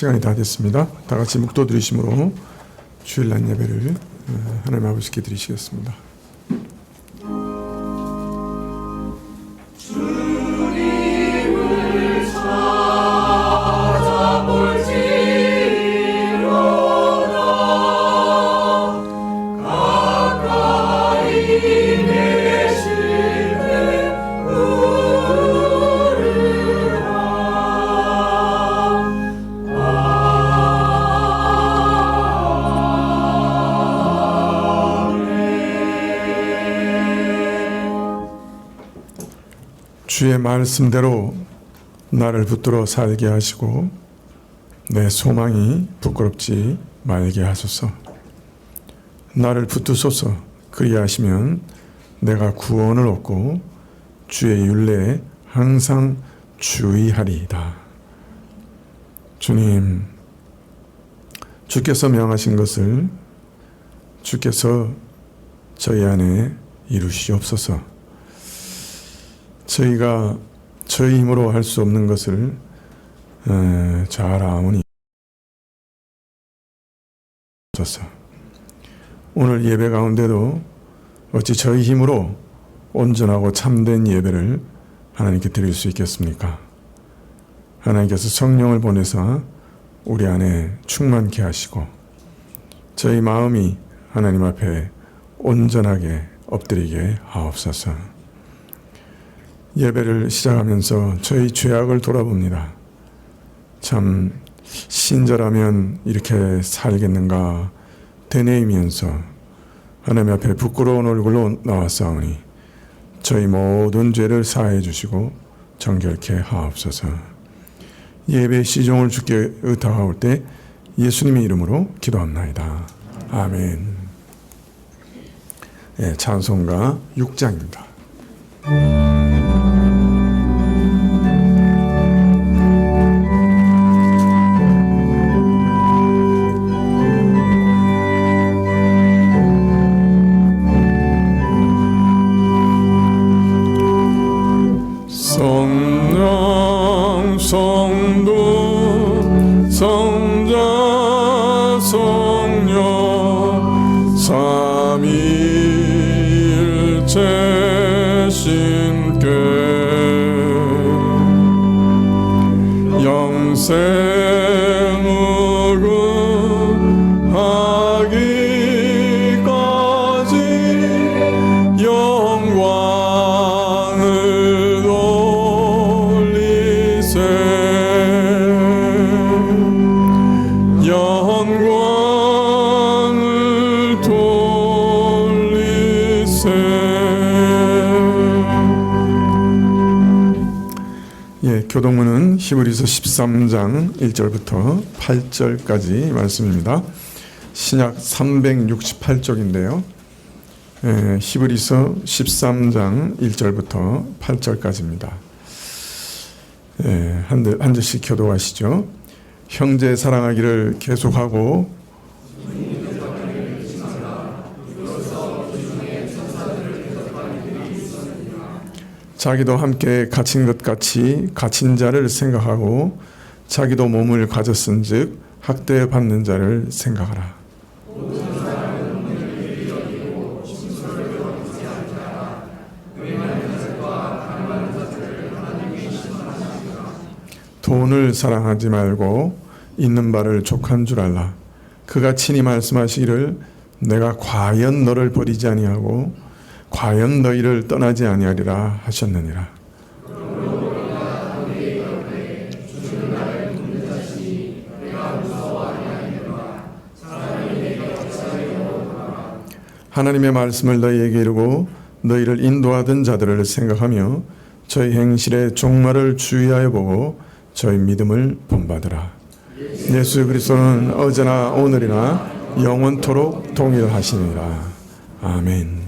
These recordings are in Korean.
시간이 다 됐습니다. 다 같이 묵도 드리심으로 주일날 예배를 하나님 아버지께 드리시겠습니다. 주의 말씀대로 나를 붙들어 살게 하시고 내 소망이 부끄럽지 말게 하소서. 나를 붙드소서. 그리하시면 내가 구원을 얻고 주의 율례에 항상 주의하리이다. 주님, 주께서 명하신 것을 주께서 저희 안에 이루시옵소서. 저희가 저희 힘으로 할 수 없는 것을 잘 아오니 오늘 예배 가운데도 어찌 저희 힘으로 온전하고 참된 예배를 하나님께 드릴 수 있겠습니까? 하나님께서 성령을 보내서 우리 안에 충만케 하시고 저희 마음이 하나님 앞에 온전하게 엎드리게 하옵소서. 예배를 시작하면서 저희 죄악을 돌아봅니다. 참 신자라면 이렇게 살겠는가 되뇌이면서 하나님 앞에 부끄러운 얼굴로 나왔사오니 저희 모든 죄를 사하여 주시고 정결케 하옵소서. 예배 시종을 주께 의탁하올 때 예수님의 이름으로 기도합나이다. 아멘. 네, 찬송가 6장입니다. 교동문은 히브리서 13장 1절부터 8절까지 말씀입니다. 신약 368쪽인데요. 히브리서 13장 1절부터 8절까지입니다. 한 절씩 교도하시죠. 형제 사랑하기를 계속하고 자기도 함께 갇힌 것 같이 갇힌 자를 생각하고 자기도 몸을 가졌은즉 학대받는 자를 생각하라. 돈을 사랑하지 말고 있는 바를 족한 줄 알라. 그가 친히 말씀하시기를 내가 과연 너를 버리지 아니하고 과연 너희를 떠나지 아니하리라 하셨느니라. 하나님의 말씀을 너희에게 이르고 너희를 인도하던 자들을 생각하며 저희 행실의 종말을 주의하여 보고 저희 믿음을 본받으라. 예수 그리스도는 어제나 오늘이나 영원토록 동일하시니라. 아멘.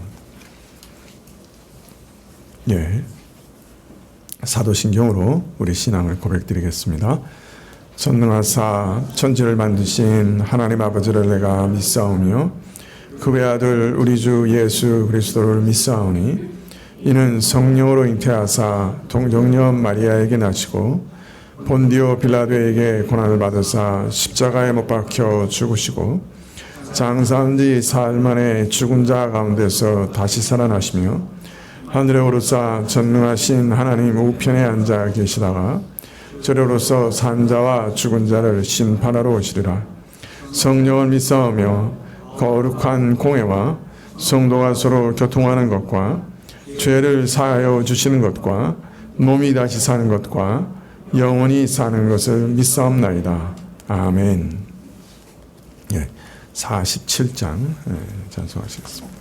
사도신경으로 우리 신앙을 고백드리겠습니다. 전능하사 천지를 만드신 하나님 아버지를 내가 믿사오며 그 외아들 우리 주 예수 그리스도를 믿사오니 이는 성령으로 잉태하사 동정녀 마리아에게 나시고 본디오 빌라도에게 고난을 받으사 십자가에 못 박혀 죽으시고 장사한 지 사흘 만에 죽은 자 가운데서 다시 살아나시며 하늘에 오르사 전능하신 하나님 우편에 앉아 계시다가 저리로서 산 자와 죽은 자를 심판하러 오시리라. 성령을 믿사오며 거룩한 공회와 성도가 서로 교통하는 것과 죄를 사하여 주시는 것과 몸이 다시 사는 것과 영원히 사는 것을 믿사옵나이다. 아멘. 47장 찬송하시겠습니다.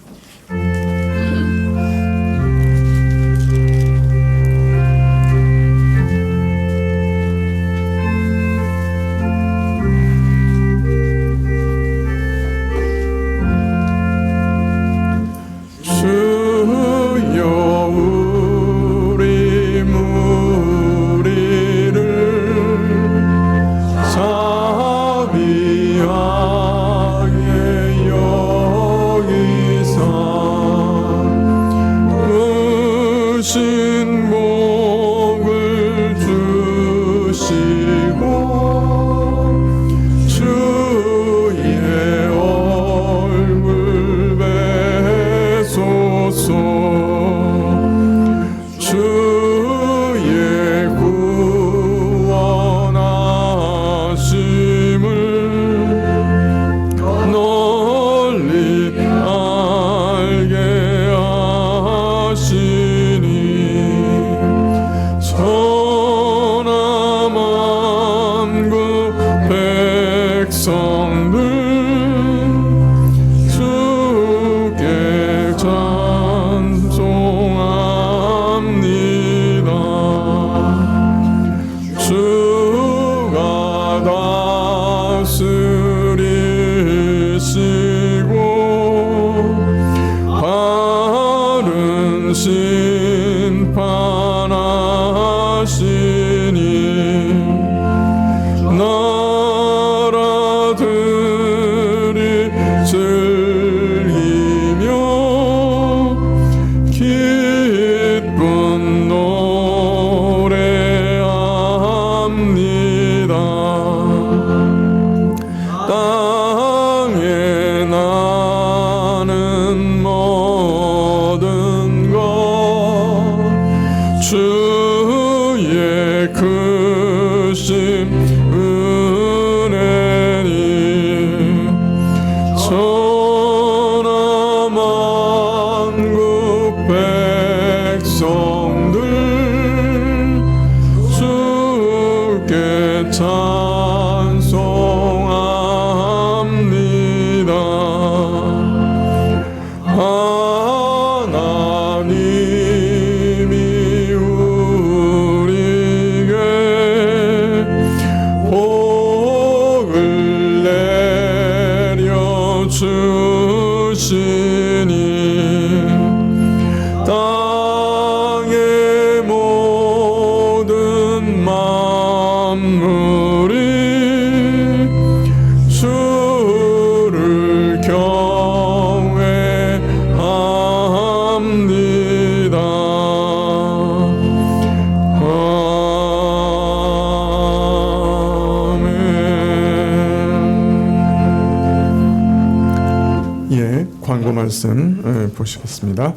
광고 말씀 보시겠습니다.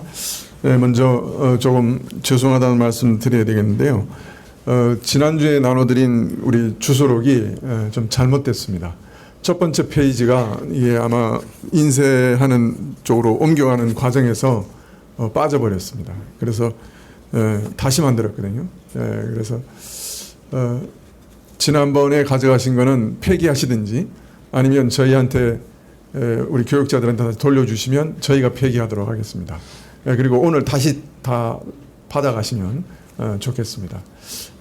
먼저 조금 죄송하다는 말씀 드려야 되겠는데요. 지난주에 나눠드린 우리 주소록이 좀 잘못됐습니다. 첫 번째 페이지가 이게 아마 인쇄하는 쪽으로 옮겨가는 과정에서 빠져버렸습니다. 그래서 다시 만들었거든요. 그래서 지난번에 가져가신 거는 폐기하시든지 아니면 저희한테 우리 교육자들한테 돌려주시면 저희가 폐기하도록 하겠습니다. 그리고 오늘 다시 다 받아가시면 좋겠습니다.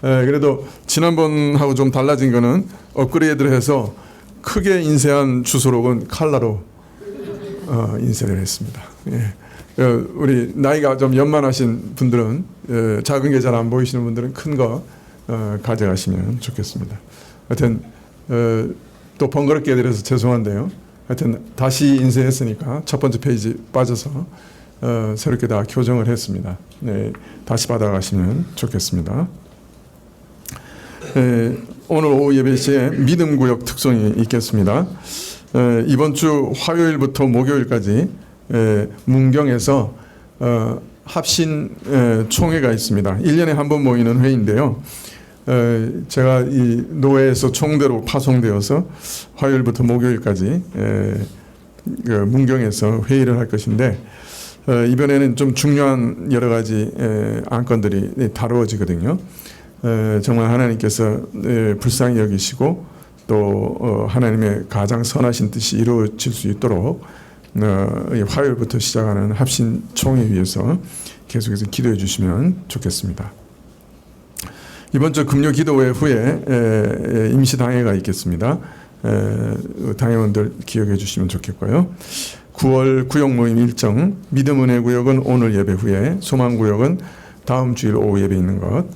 그래도 지난번하고 좀 달라진 거는 업그레이드를 해서 크게 인쇄한 주소록은 칼라로 인쇄를 했습니다. 우리 나이가 좀 연만하신 분들은 작은 게 잘 안 보이시는 분들은 큰 거 가져가시면 좋겠습니다. 하여튼 또 번거롭게 해드려서 죄송한데요. 하여튼 다시 인쇄했으니까 첫 번째 페이지 빠져서 새롭게 다 교정을 했습니다. 네, 다시 받아가시면 좋겠습니다. 오늘 오후 예배 시에 믿음 구역 특송이 있겠습니다. 이번 주 화요일부터 목요일까지 문경에서 합신 총회가 있습니다. 1년에 한 번 모이는 회의인데요. 제가 이 노회에서 총대로 파송되어서 화요일부터 목요일까지 문경에서 회의를 할 것인데, 이번에는 좀 중요한 여러 가지 안건들이 다루어지거든요. 정말 하나님께서 불쌍히 여기시고 또 하나님의 가장 선하신 뜻이 이루어질 수 있도록 화요일부터 시작하는 합신 총회 위해서 계속해서 기도해 주시면 좋겠습니다. 이번 주 금요 기도회 후에 임시 당회가 있겠습니다. 당회원들 기억해 주시면 좋겠고요. 9월 구역 모임 일정, 믿음 은혜 구역은 오늘 예배 후에, 소망 구역은 다음 주일 오후 예배 있는 것,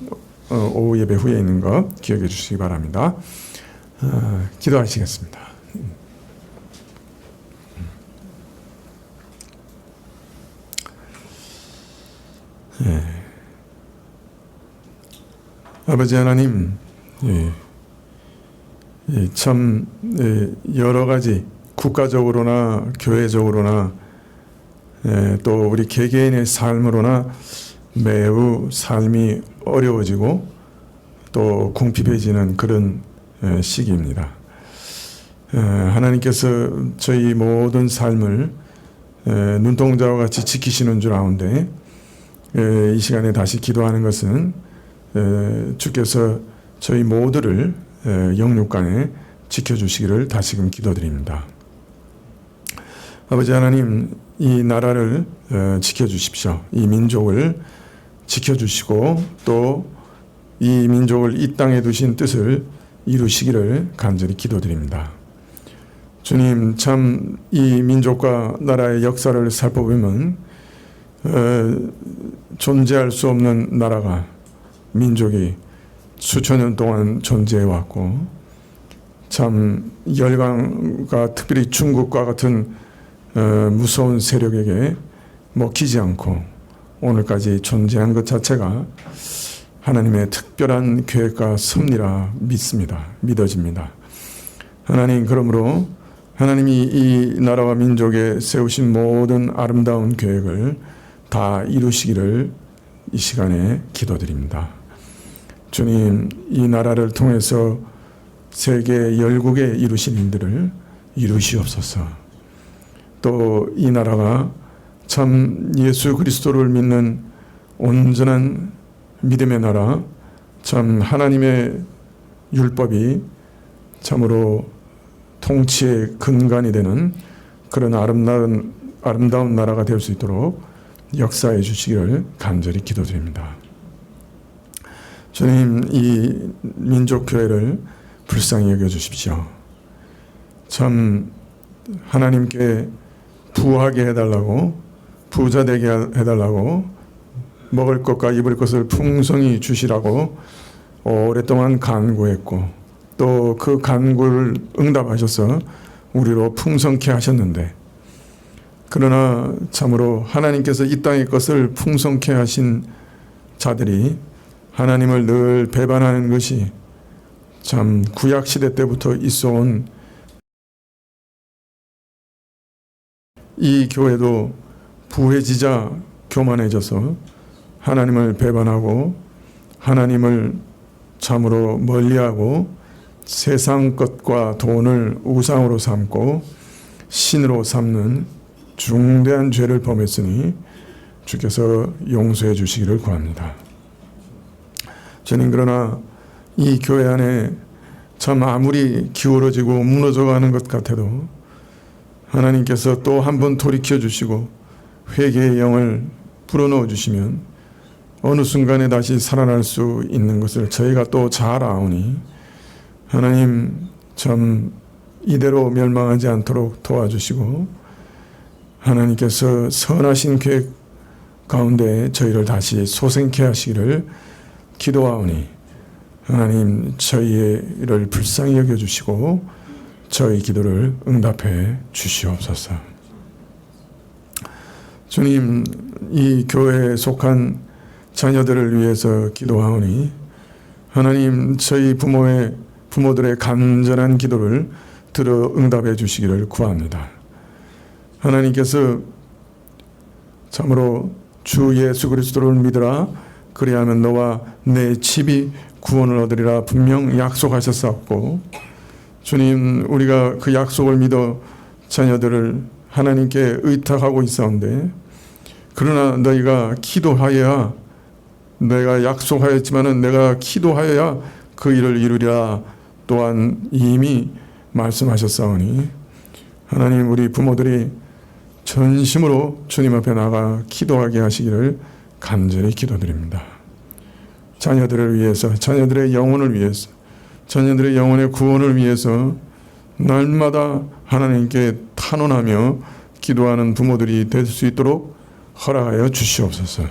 오후 예배 후에 있는 것 기억해 주시기 바랍니다. 기도하시겠습니다. 아버지 하나님, 참 여러 가지 국가적으로나 교회적으로나 또 우리 개개인의 삶으로나 매우 삶이 어려워지고 또 궁핍해지는 그런 시기입니다. 하나님께서 저희 모든 삶을 눈동자와 같이 지키시는 줄 아는데, 이 시간에 다시 기도하는 것은 주께서 저희 모두를 영육간에 지켜주시기를 다시금 기도드립니다. 아버지 하나님, 이 나라를 지켜주십시오. 이 민족을 지켜주시고 또 이 민족을 이 땅에 두신 뜻을 이루시기를 간절히 기도드립니다. 주님, 참 이 민족과 나라의 역사를 살펴보면 존재할 수 없는 나라가, 민족이 수천 년 동안 존재해왔고, 참 열강과 특별히 중국과 같은 무서운 세력에게 먹히지 않고 오늘까지 존재한 것 자체가 하나님의 특별한 계획과 섭리라 믿어집니다. 하나님, 그러므로 하나님이 이 나라와 민족에 세우신 모든 아름다운 계획을 다 이루시기를 이 시간에 기도드립니다. 주님, 이 나라를 통해서 세계 열국에 이루신 일들을 이루시옵소서. 또 이 나라가 참 예수 그리스도를 믿는 온전한 믿음의 나라, 참 하나님의 율법이 참으로 통치의 근간이 되는 그런 아름다운 나라가 될 수 있도록 역사해 주시기를 간절히 기도드립니다. 주님, 이 민족교회를 불쌍히 여겨주십시오. 참 하나님께 부하게 해달라고, 부자 되게 해달라고, 먹을 것과 입을 것을 풍성히 주시라고 오랫동안 간구했고, 또 그 간구를 응답하셔서 우리로 풍성케 하셨는데, 그러나 참으로 하나님께서 이 땅의 것을 풍성케 하신 자들이 하나님을 늘 배반하는 것이 참 구약시대 때부터 있어온, 이 교회도 부해지자 교만해져서 하나님을 배반하고 하나님을 참으로 멀리하고 세상 것과 돈을 우상으로 삼고 신으로 삼는 중대한 죄를 범했으니 주께서 용서해 주시기를 구합니다. 저는 그러나 이 교회 안에 참 아무리 기울어지고 무너져가는 것 같아도 하나님께서 또 한 번 돌이켜 주시고 회개의 영을 불어넣어 주시면 어느 순간에 다시 살아날 수 있는 것을 저희가 또 잘 아오니, 하나님 참 이대로 멸망하지 않도록 도와주시고 하나님께서 선하신 계획 가운데 저희를 다시 소생케 하시기를 기도하오니, 하나님 저희를 불쌍히 여겨주시고 저희 기도를 응답해 주시옵소서. 주님, 이 교회에 속한 자녀들을 위해서 기도하오니 하나님, 저희 부모들의 간절한 기도를 들어 응답해 주시기를 구합니다. 하나님께서 참으로 주 예수 그리스도를 믿으라, 그리하면 너와 내 집이 구원을 얻으리라 분명 약속하셨사옵고, 주님, 우리가 그 약속을 믿어 자녀들을 하나님께 의탁하고 있사온데, 그러나 너희가 기도하여야, 내가 약속하였지만은 내가 기도하여야 그 일을 이루리라 또한 이미 말씀하셨사오니, 하나님, 우리 부모들이 전심으로 주님 앞에 나가 기도하게 하시기를 간절히 기도드립니다. 자녀들을 위해서, 자녀들의 영혼을 위해서, 자녀들의 영혼의 구원을 위해서 날마다 하나님께 탄원하며 기도하는 부모들이 될 수 있도록 허락하여 주시옵소서.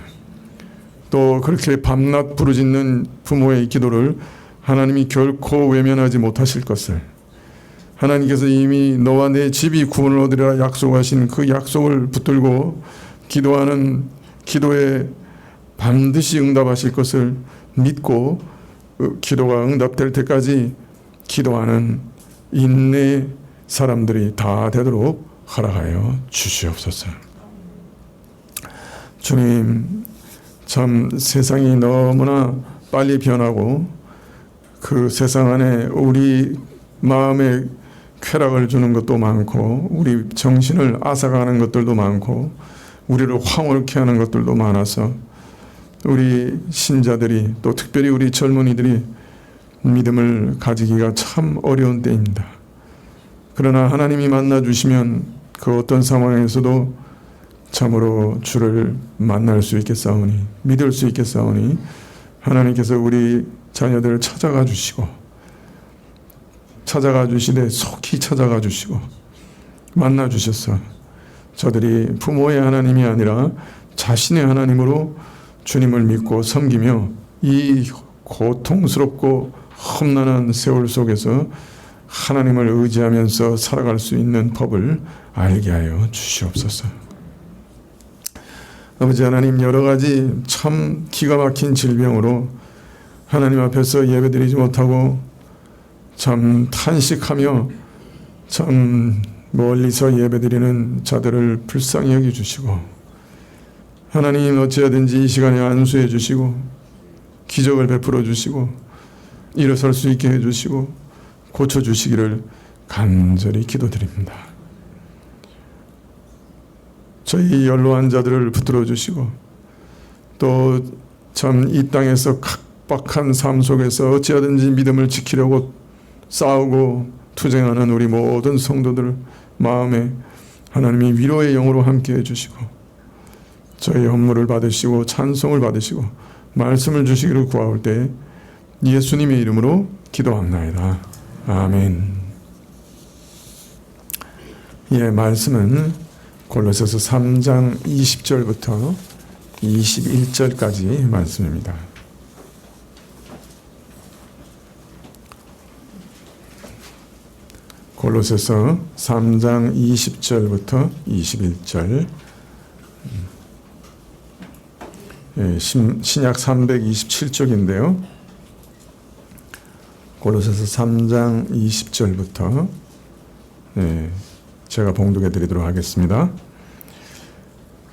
또 그렇게 밤낮 부르짖는 부모의 기도를 하나님이 결코 외면하지 못하실 것을, 하나님께서 이미 너와 내 집이 구원을 얻으리라 약속하신 그 약속을 붙들고 기도하는 기도에 반드시 응답하실 것을 믿고 기도가 응답될 때까지 기도하는 인내 사람들이 다 되도록 허락하여 주시옵소서. 주님, 참 세상이 너무나 빨리 변하고 그 세상 안에 우리 마음에 쾌락을 주는 것도 많고 우리 정신을 앗아가는 것들도 많고 우리를 황홀케 하는 것들도 많아서 우리 신자들이, 또 특별히 우리 젊은이들이 믿음을 가지기가 참 어려운 때입니다. 그러나 하나님이 만나주시면 그 어떤 상황에서도 참으로 주를 만날 수 있겠사오니, 믿을 수 있겠사오니, 하나님께서 우리 자녀들을 찾아가 주시고, 찾아가 주시되 속히 찾아가 주시고 만나 주셔서 저들이 부모의 하나님이 아니라 자신의 하나님으로 주님을 믿고 섬기며 이 고통스럽고 험난한 세월 속에서 하나님을 의지하면서 살아갈 수 있는 법을 알게 하여 주시옵소서. 아버지 하나님, 여러 가지 참 기가 막힌 질병으로 하나님 앞에서 예배드리지 못하고 참 탄식하며 참 멀리서 예배드리는 자들을 불쌍히 여겨주시고, 하나님 어찌하든지 이 시간에 안수해 주시고 기적을 베풀어 주시고 일어설 수 있게 해주시고 고쳐주시기를 간절히 기도드립니다. 저희 연로한 자들을 붙들어 주시고, 또 참 이 땅에서 각박한 삶 속에서 어찌하든지 믿음을 지키려고 싸우고 투쟁하는 우리 모든 성도들 마음에 하나님이 위로의 영으로 함께 해주시고 저희 헌물을 받으시고 찬송을 받으시고 말씀을 주시기를 구하올 때 예수님의 이름으로 기도합나이다. 아멘. 예, 말씀은 골로새서 3장 20절부터 21절까지 말씀입니다. 골로새서 3장 20절부터 21절, 신약 327쪽인데요. 골로새서 3장 20절부터 제가 봉독해 드리도록 하겠습니다.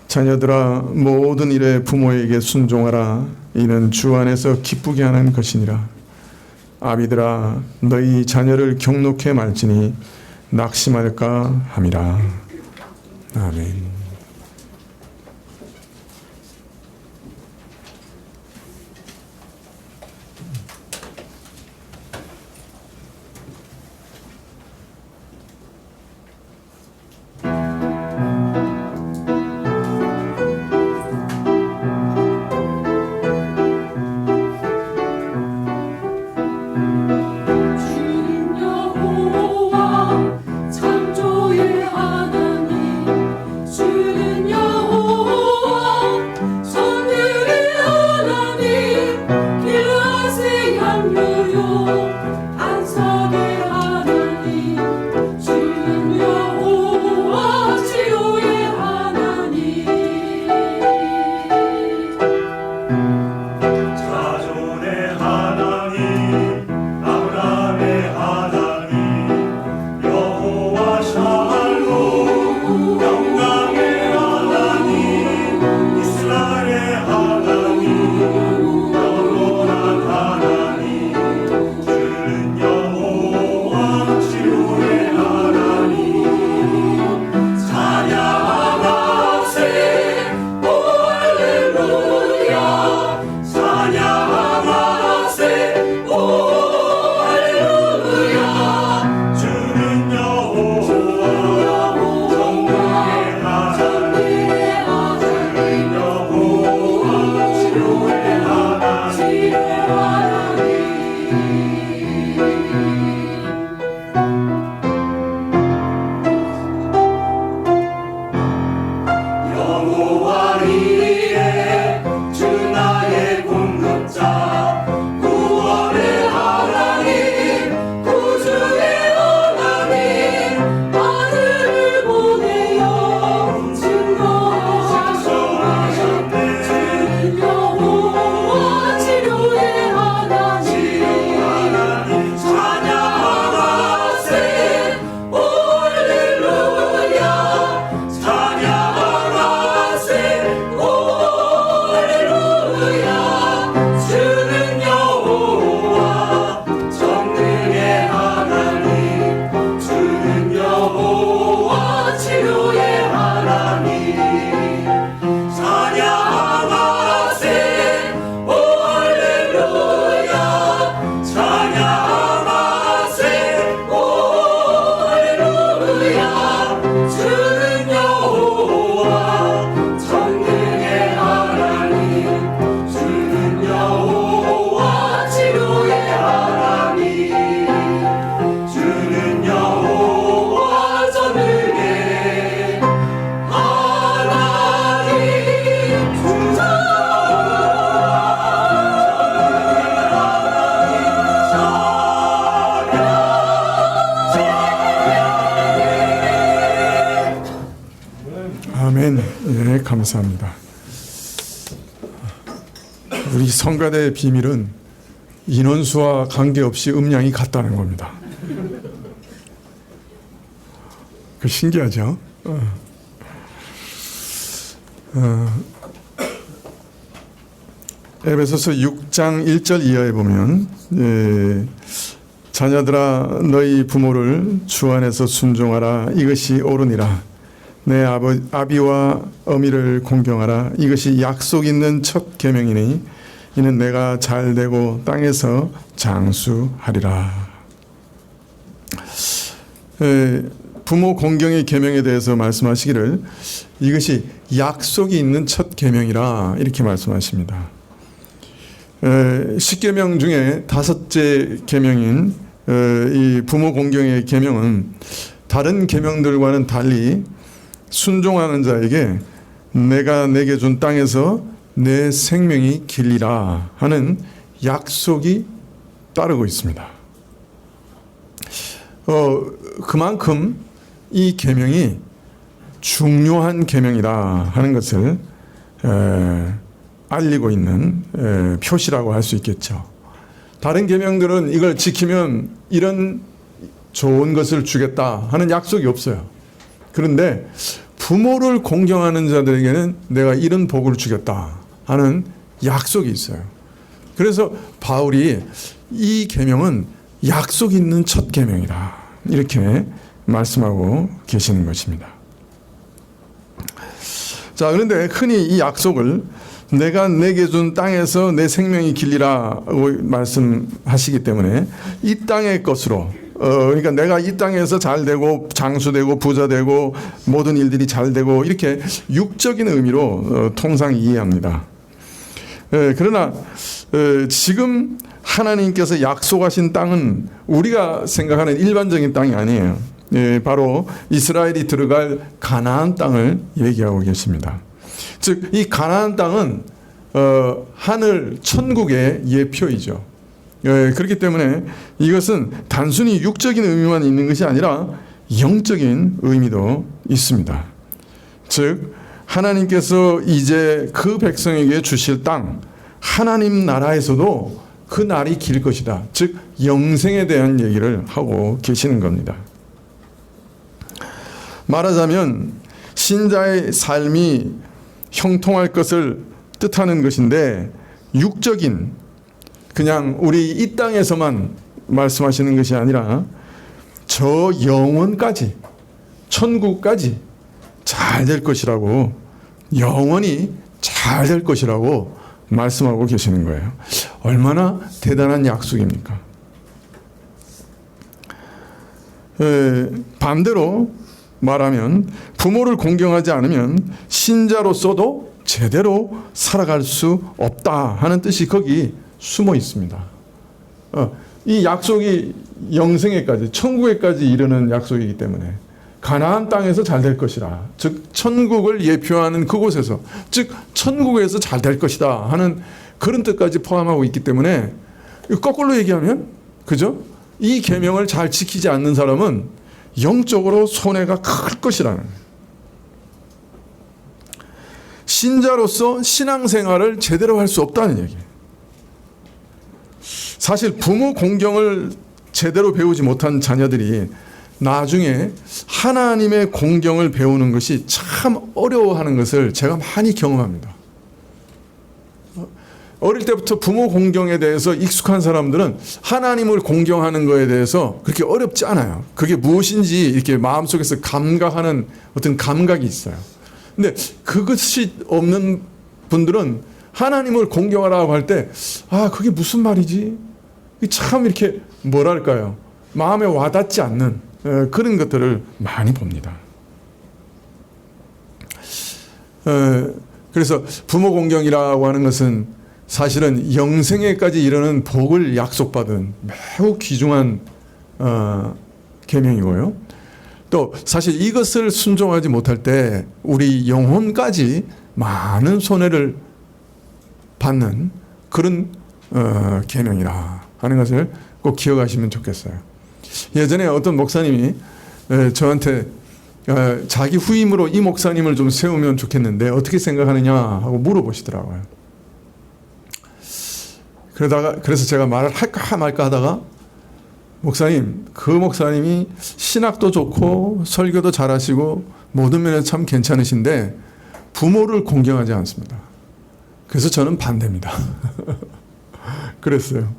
자녀들아, 모든 일에 부모에게 순종하라. 이는 주 안에서 기쁘게 하는 것이니라. 아비들아, 너희 자녀를 경록해 말지니 낙심할까 함이라. 아멘. 주님 여호와 창조의 하나님, 주 아멘. 예, 감사합니다. 우리 성가대의 비밀은 인원수와 관계없이 음량이 같다는 겁니다. 그 신기하죠? 에베소서 6장 1절 이하에 보면 자녀들아 너희 부모를 주 안에서 순종하라 이것이 옳으니라 내 아비와 어미를 공경하라 이것이 약속 있는 첫 계명이니 이는 내가 잘되고 땅에서 장수하리라. 부모 공경의 계명에 대해서 말씀하시기를 이것이 약속이 있는 첫 계명이라 이렇게 말씀하십니다. 10계명 중에 5째 계명인 이 부모 공경의 계명은 다른 계명들과는 달리 순종하는 자에게 내가 내게 준 땅에서 내 생명이 길리라 하는 약속이 따르고 있습니다. 그만큼 이 계명이 중요한 계명이다 하는 것을 알리고 있는 표시라고 할 수 있겠죠. 다른 계명들은 이걸 지키면 이런 좋은 것을 주겠다 하는 약속이 없어요. 그런데 부모를 공경하는 자들에게는 내가 이런 복을 주겠다 하는 약속이 있어요. 그래서 바울이 이 계명은 약속 있는 첫 계명이다 이렇게 말씀하고 계시는 것입니다. 자, 그런데 흔히 이 약속을 내가 내게 준 땅에서 내 생명이 길리라고 말씀하시기 때문에 이 땅의 것으로 그러니까 내가 이 땅에서 잘 되고 장수되고 부자 되고 모든 일들이 잘 되고 이렇게 육적인 의미로 통상 이해합니다. 그러나 지금 하나님께서 약속하신 땅은 우리가 생각하는 일반적인 땅이 아니에요. 바로 이스라엘이 들어갈 가나안 땅을 얘기하고 계십니다. 즉 이 가나안 땅은 하늘 천국의 예표이죠. 그렇기 때문에 이것은 단순히 육적인 의미만 있는 것이 아니라 영적인 의미도 있습니다. 즉 하나님께서 이제 그 백성에게 주실 땅, 하나님 나라에서도 그 날이 길 것이다. 즉 영생에 대한 얘기를 하고 계시는 겁니다. 말하자면 신자의 삶이 형통할 것을 뜻하는 것인데 육적인 그냥 우리 이 땅에서만 말씀하시는 것이 아니라 저 영원까지 천국까지 잘 될 것이라고 영원히 잘 될 것이라고 말씀하고 계시는 거예요. 얼마나 대단한 약속입니까? 반대로 말하면 부모를 공경하지 않으면 신자로서도 제대로 살아갈 수 없다 하는 뜻이 거기 숨어 있습니다. 이 약속이 영생에까지 천국에까지 이르는 약속이기 때문에 가나안 땅에서 잘 될 것이라 즉 천국을 예표하는 그곳에서 즉 천국에서 잘 될 것이다 하는 그런 뜻까지 포함하고 있기 때문에 거꾸로 얘기하면 그죠? 이 계명을 잘 지키지 않는 사람은 영적으로 손해가 클 것이라는 거예요. 신자로서 신앙생활을 제대로 할 수 없다는 얘기예요. 사실 부모 공경을 제대로 배우지 못한 자녀들이 나중에 하나님의 공경을 배우는 것이 참 어려워하는 것을 제가 많이 경험합니다. 어릴 때부터 부모 공경에 대해서 익숙한 사람들은 하나님을 공경하는 것에 대해서 그렇게 어렵지 않아요. 그게 무엇인지 이렇게 마음속에서 감각하는 어떤 감각이 있어요. 근데 그것이 없는 분들은 하나님을 공경하라고 할 때 그게 무슨 말이지? 참 이렇게 뭐랄까요? 마음에 와닿지 않는 그런 것들을 많이 봅니다. 그래서 부모 공경이라고 하는 것은 사실은 영생에까지 이르는 복을 약속받은 매우 귀중한 계명이고요. 또 사실 이것을 순종하지 못할 때 우리 영혼까지 많은 손해를 받는 그런 계명이라 하는 것을 꼭 기억하시면 좋겠어요. 예전에 어떤 목사님이 저한테 자기 후임으로 이 목사님을 좀 세우면 좋겠는데 어떻게 생각하느냐 하고 물어보시더라고요. 그래서 제가 말을 할까 말까 하다가 목사님, 그 목사님이 신학도 좋고 설교도 잘하시고 모든 면에서 참 괜찮으신데 부모를 공경하지 않습니다. 그래서 저는 반대입니다. 그랬어요.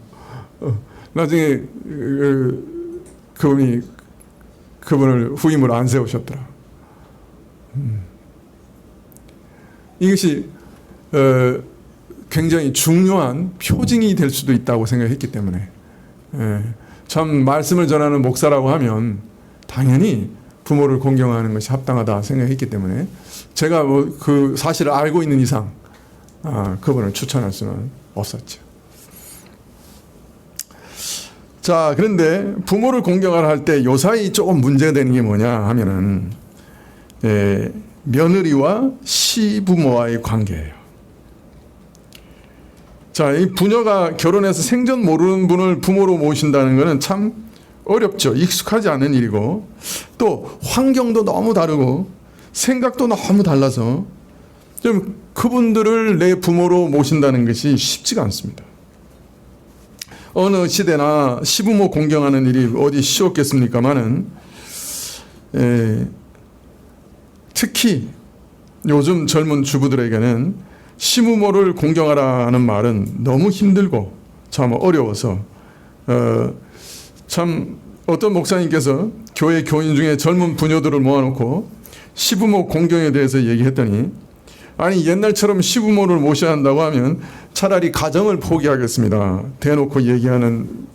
나중에 그분을 후임으로 안 세우셨더라. 이것이 굉장히 중요한 표징이 될 수도 있다고 생각했기 때문에 참 말씀을 전하는 목사라고 하면 당연히 부모를 공경하는 것이 합당하다 생각했기 때문에 제가 그 사실을 알고 있는 이상 그분을 추천할 수는 없었죠. 자, 그런데 부모를 공경하라 할 때 요사이 조금 문제가 되는 게 뭐냐 하면은 며느리와 시부모와의 관계예요. 자, 이 부녀가 결혼해서 생전 모르는 분을 부모로 모신다는 것은 참 어렵죠. 익숙하지 않은 일이고 또 환경도 너무 다르고 생각도 너무 달라서 좀 그분들을 내 부모로 모신다는 것이 쉽지가 않습니다. 어느 시대나 시부모 공경하는 일이 어디 쉬웠겠습니까마는 특히 요즘 젊은 주부들에게는 시부모를 공경하라는 말은 너무 힘들고 참 어려워서 참 어떤 목사님께서 교회 교인 중에 젊은 부녀들을 모아놓고 시부모 공경에 대해서 얘기했더니 아니 옛날처럼 시부모를 모셔야 한다고 하면 차라리 가정을 포기하겠습니다. 대놓고 얘기하는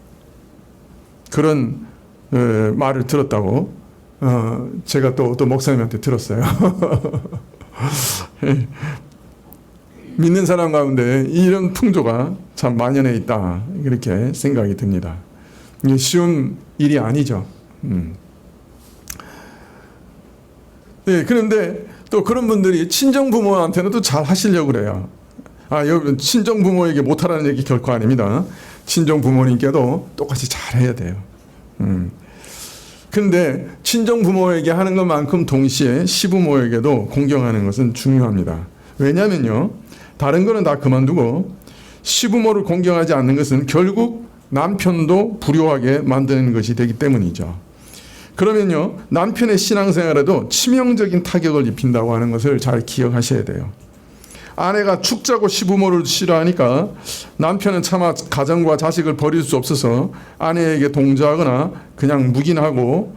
그런 말을 들었다고 제가 또 어떤 목사님한테 들었어요. 믿는 사람 가운데 이런 풍조가 참 만연해 있다 이렇게 생각이 듭니다. 이게 쉬운 일이 아니죠. 네, 그런데 또 그런 분들이 친정 부모한테는 또 잘 하시려고 그래요. 여러분 친정 부모에게 못하라는 얘기 결코 아닙니다. 친정 부모님께도 똑같이 잘 해야 돼요. 그런데 친정 부모에게 하는 것만큼 동시에 시부모에게도 공경하는 것은 중요합니다. 왜냐하면요, 다른 거는 다 그만두고 시부모를 공경하지 않는 것은 결국 남편도 불효하게 만드는 것이 되기 때문이죠. 그러면요, 남편의 신앙생활에도 치명적인 타격을 입힌다고 하는 것을 잘 기억하셔야 돼요. 아내가 축자고 시부모를 싫어하니까 남편은 차마 가정과 자식을 버릴 수 없어서 아내에게 동조하거나 그냥 묵인하고,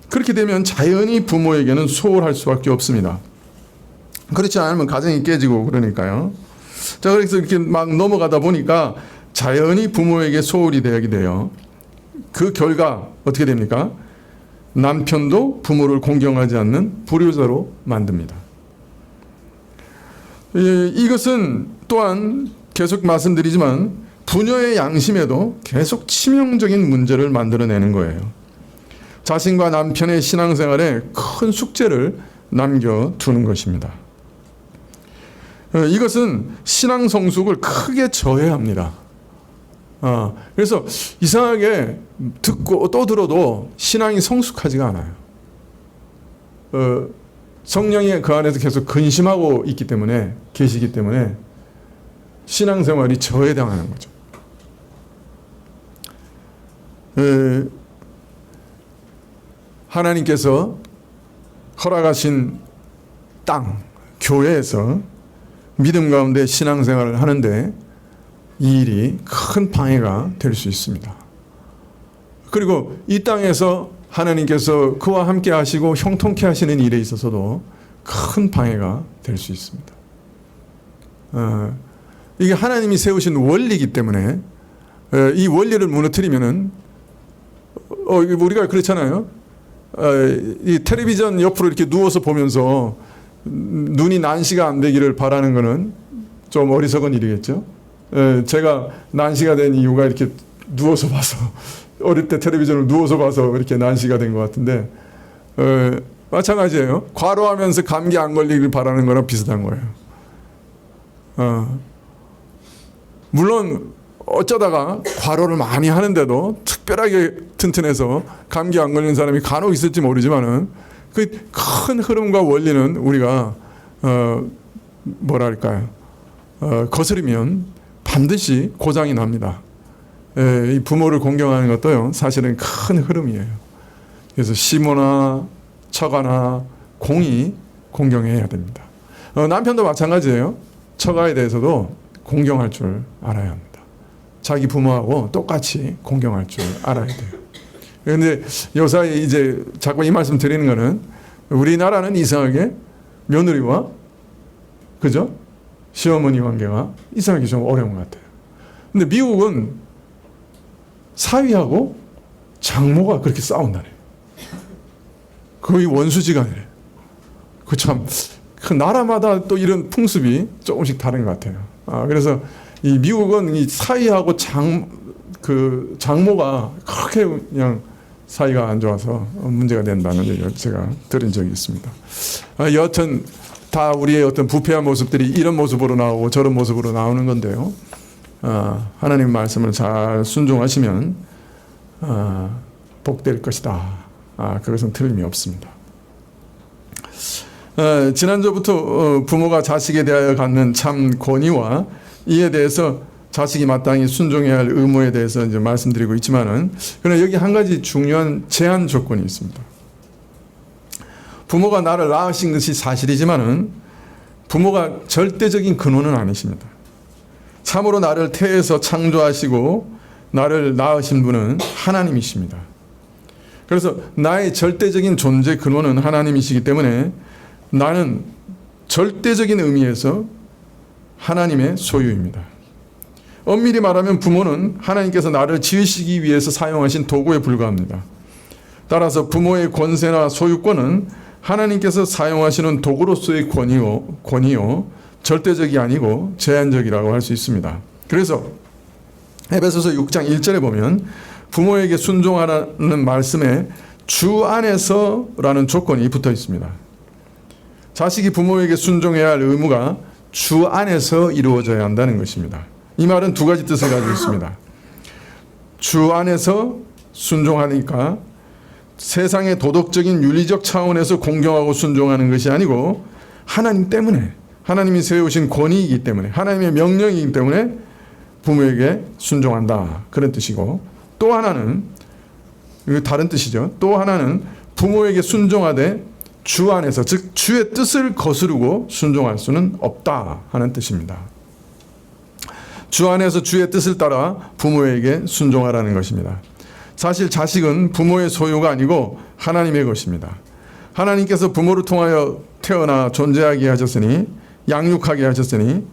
그렇게 되면 자연히 부모에게는 소홀할 수밖에 없습니다. 그렇지 않으면 가정이 깨지고 그러니까요. 자, 그래서 이렇게 막 넘어가다 보니까 자연히 부모에게 소홀히 되게 돼요. 그 결과 어떻게 됩니까? 남편도 부모를 공경하지 않는 불효자로 만듭니다. 이것은 또한 계속 말씀드리지만 부녀의 양심에도 계속 치명적인 문제를 만들어내는 거예요. 자신과 남편의 신앙생활에 큰 숙제를 남겨두는 것입니다. 이것은 신앙 성숙을 크게 저해합니다. 그래서 이상하게 듣고 또 들어도 신앙이 성숙하지가 않아요. 성령이 그 안에서 계속 근심하고 있기 때문에, 계시기 때문에 신앙생활이 저해당하는 거죠. 하나님께서 허락하신 땅, 교회에서 믿음 가운데 신앙생활을 하는데 이 일이 큰 방해가 될 수 있습니다. 그리고 이 땅에서 하나님께서 그와 함께 하시고 형통케 하시는 일에 있어서도 큰 방해가 될 수 있습니다. 이게 하나님이 세우신 원리이기 때문에 이 원리를 무너뜨리면은 우리가 그렇잖아요. 이 텔레비전 옆으로 이렇게 누워서 보면서 눈이 난시가 안 되기를 바라는 것은 좀 어리석은 일이겠죠. 제가 난시가 된 이유가 이렇게 누워서 봐서, 어릴 때 텔레비전을 누워서 봐서 이렇게 난시가 된 것 같은데, 마찬가지예요. 과로하면서 감기 안 걸리길 바라는 거랑 비슷한 거예요. 물론 어쩌다가 과로를 많이 하는데도 특별하게 튼튼해서 감기 안 걸리는 사람이 간혹 있을지 모르지만은 그 큰 흐름과 원리는 우리가 거스르면 반드시 고장이 납니다. 이 부모를 공경하는 것도요, 사실은 큰 흐름이에요. 그래서 시모나 처가나 공이 공경해야 됩니다. 남편도 마찬가지예요. 처가에 대해서도 공경할 줄 알아야 합니다. 자기 부모하고 똑같이 공경할 줄 알아야 돼요. 그런데 요사이 이제 자꾸 이 말씀 드리는 거는, 우리나라는 이상하게 며느리와 그죠? 시어머니 관계가 이상하게 좀 어려운 것 같아요. 근데 미국은 사위하고 장모가 그렇게 싸운다네. 거의 원수지간이래. 그 참, 그 나라마다 또 이런 풍습이 조금씩 다른 것 같아요. 그래서 이 미국은 이 사위하고 장모가 그렇게 그냥 사이가 안 좋아서 문제가 된다는 얘기를 제가 들은 적이 있습니다. 여하튼 다 우리의 어떤 부패한 모습들이 이런 모습으로 나오고 저런 모습으로 나오는 건데요. 하나님 말씀을 잘 순종하시면 복될 것이다. 그것은 틀림이 없습니다. 지난주부터 부모가 자식에 대하여 갖는 참 권위와 이에 대해서 자식이 마땅히 순종해야 할 의무에 대해서 이제 말씀드리고 있지만은, 그러나 여기 한 가지 중요한 제한 조건이 있습니다. 부모가 나를 낳으신 것이 사실이지만은 부모가 절대적인 근원은 아니십니다. 참으로 나를 태에서 창조하시고 나를 낳으신 분은 하나님이십니다. 그래서 나의 절대적인 존재 근원은 하나님이시기 때문에 나는 절대적인 의미에서 하나님의 소유입니다. 엄밀히 말하면 부모는 하나님께서 나를 지으시기 위해서 사용하신 도구에 불과합니다. 따라서 부모의 권세나 소유권은 하나님께서 사용하시는 도구로서의 권위요, 절대적이 아니고 제한적이라고 할 수 있습니다. 그래서 에베소서 6장 1절에 보면 부모에게 순종하라는 말씀에 주 안에서라는 조건이 붙어 있습니다. 자식이 부모에게 순종해야 할 의무가 주 안에서 이루어져야 한다는 것입니다. 이 말은 두 가지 뜻을 가지고 있습니다. 주 안에서 순종하니까 세상의 도덕적인 윤리적 차원에서 공경하고 순종하는 것이 아니고 하나님 때문에, 하나님이 세우신 권위이기 때문에, 하나님의 명령이기 때문에 부모에게 순종한다, 그런 뜻이고, 또 하나는 다른 뜻이죠. 또 하나는 부모에게 순종하되 주 안에서, 즉 주의 뜻을 거스르고 순종할 수는 없다 하는 뜻입니다. 주 안에서 주의 뜻을 따라 부모에게 순종하라는 것입니다. 사실 자식은 부모의 소유가 아니고 하나님의 것입니다. 하나님께서 부모를 통하여 태어나 존재하게 하셨으니, 양육하게 하셨으니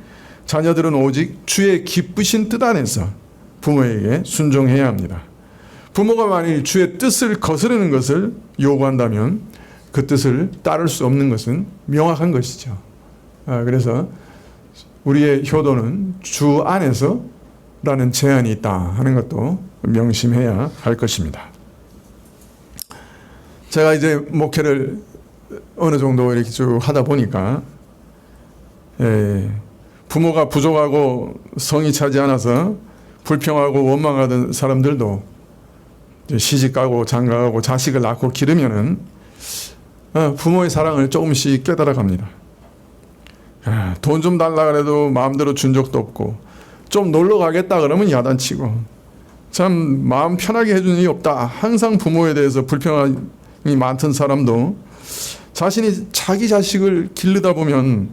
자녀들은 오직 주의 기쁘신 뜻 안에서 부모에게 순종해야 합니다. 부모가 만일 주의 뜻을 거스르는 것을 요구한다면 그 뜻을 따를 수 없는 것은 명확한 것이죠. 그래서 우리의 효도는 주 안에서라는 제한이 있다 하는 것도 명심해야 할 것입니다. 제가 이제 목회를 어느 정도 이렇게 쭉 하다 보니까 부모가 부족하고 성이 차지 않아서 불평하고 원망하던 사람들도 시집가고 장가가고 자식을 낳고 기르면은 부모의 사랑을 조금씩 깨달아갑니다. 돈 좀 달라 그래도 마음대로 준 적도 없고, 좀 놀러 가겠다 그러면 야단치고, 참 마음 편하게 해준 일이 없다, 항상 부모에 대해서 불평이 많던 사람도 자신이 자기 자식을 기르다 보면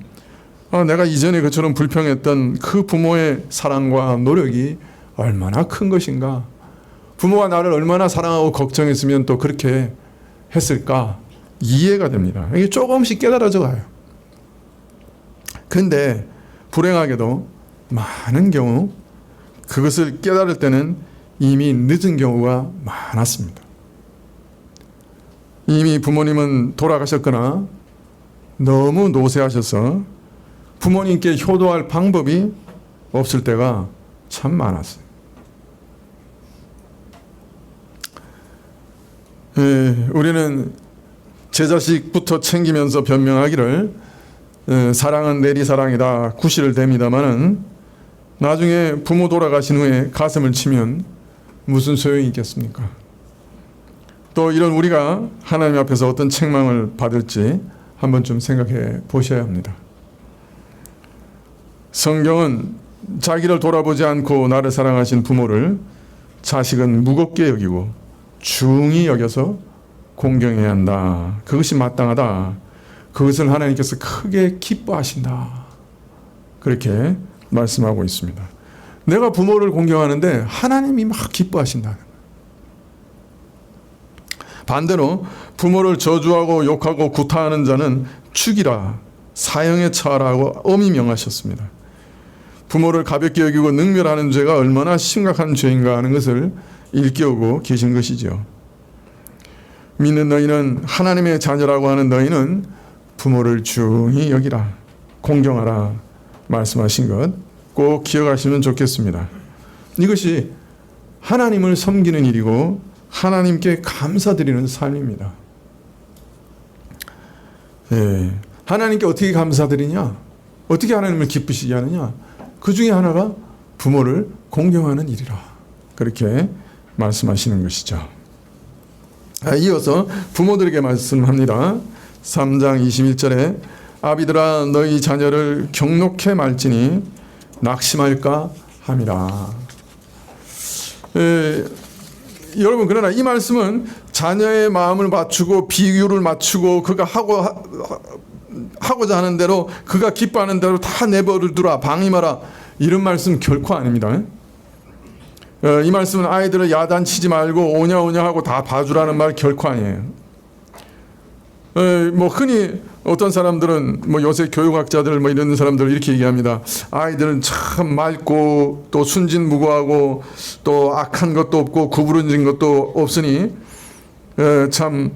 내가 이전에 그처럼 불평했던 그 부모의 사랑과 노력이 얼마나 큰 것인가, 부모가 나를 얼마나 사랑하고 걱정했으면 또 그렇게 했을까 이해가 됩니다. 이게 조금씩 깨달아져 가요. 근데 불행하게도 많은 경우 그것을 깨달을 때는 이미 늦은 경우가 많았습니다. 이미 부모님은 돌아가셨거나 너무 노쇠하셔서 부모님께 효도할 방법이 없을 때가 참 많았어요. 우리는 제 자식부터 챙기면서 변명하기를 사랑은 내리사랑이다 구실을 댑니다마는 나중에 부모 돌아가신 후에 가슴을 치면 무슨 소용이 있겠습니까? 또 이런 우리가 하나님 앞에서 어떤 책망을 받을지 한번 좀 생각해 보셔야 합니다. 성경은 자기를 돌아보지 않고 나를 사랑하신 부모를 자식은 무겁게 여기고 중히 여겨서 공경해야 한다. 그것이 마땅하다. 그것을 하나님께서 크게 기뻐하신다. 그렇게 말씀하고 있습니다. 내가 부모를 공경하는데 하나님이 막 기뻐하신다는 거예요. 반대로 부모를 저주하고 욕하고 구타하는 자는 죽이라, 사형에 처하라고 엄히 명하셨습니다. 부모를 가볍게 여기고 능멸하는 죄가 얼마나 심각한 죄인가 하는 것을 일깨우고 계신 것이죠. 믿는 너희는, 하나님의 자녀라고 하는 너희는 부모를 중히 여기라, 공경하라 말씀하신 것 꼭 기억하시면 좋겠습니다. 이것이 하나님을 섬기는 일이고 하나님께 감사드리는 삶입니다. 하나님께 어떻게 감사드리냐? 어떻게 하나님을 기쁘시게 하느냐? 그 중에 하나가 부모를 공경하는 일이라. 그렇게 말씀하시는 것이죠. 이어서 부모들에게 말씀합니다. 3장 21절에 아비들아 너희 자녀를 경록해 말지니 낙심할까 함이라. 여러분, 그러나 이 말씀은 자녀의 마음을 맞추고 비유를 맞추고 그가 하고자 하는 대로, 그가 기뻐하는 대로 다 내버려두라, 방임하라, 이런 말씀 결코 아닙니다. 이 말씀은 아이들을 야단치지 말고 오냐오냐 하고 다 봐주라는 말 결코 아니에요. 뭐 흔히 어떤 사람들은, 뭐 요새 교육학자들 뭐 이런 사람들 이렇게 얘기합니다. 아이들은 참 맑고 또 순진무구하고 또 악한 것도 없고 구부러진 것도 없으니 참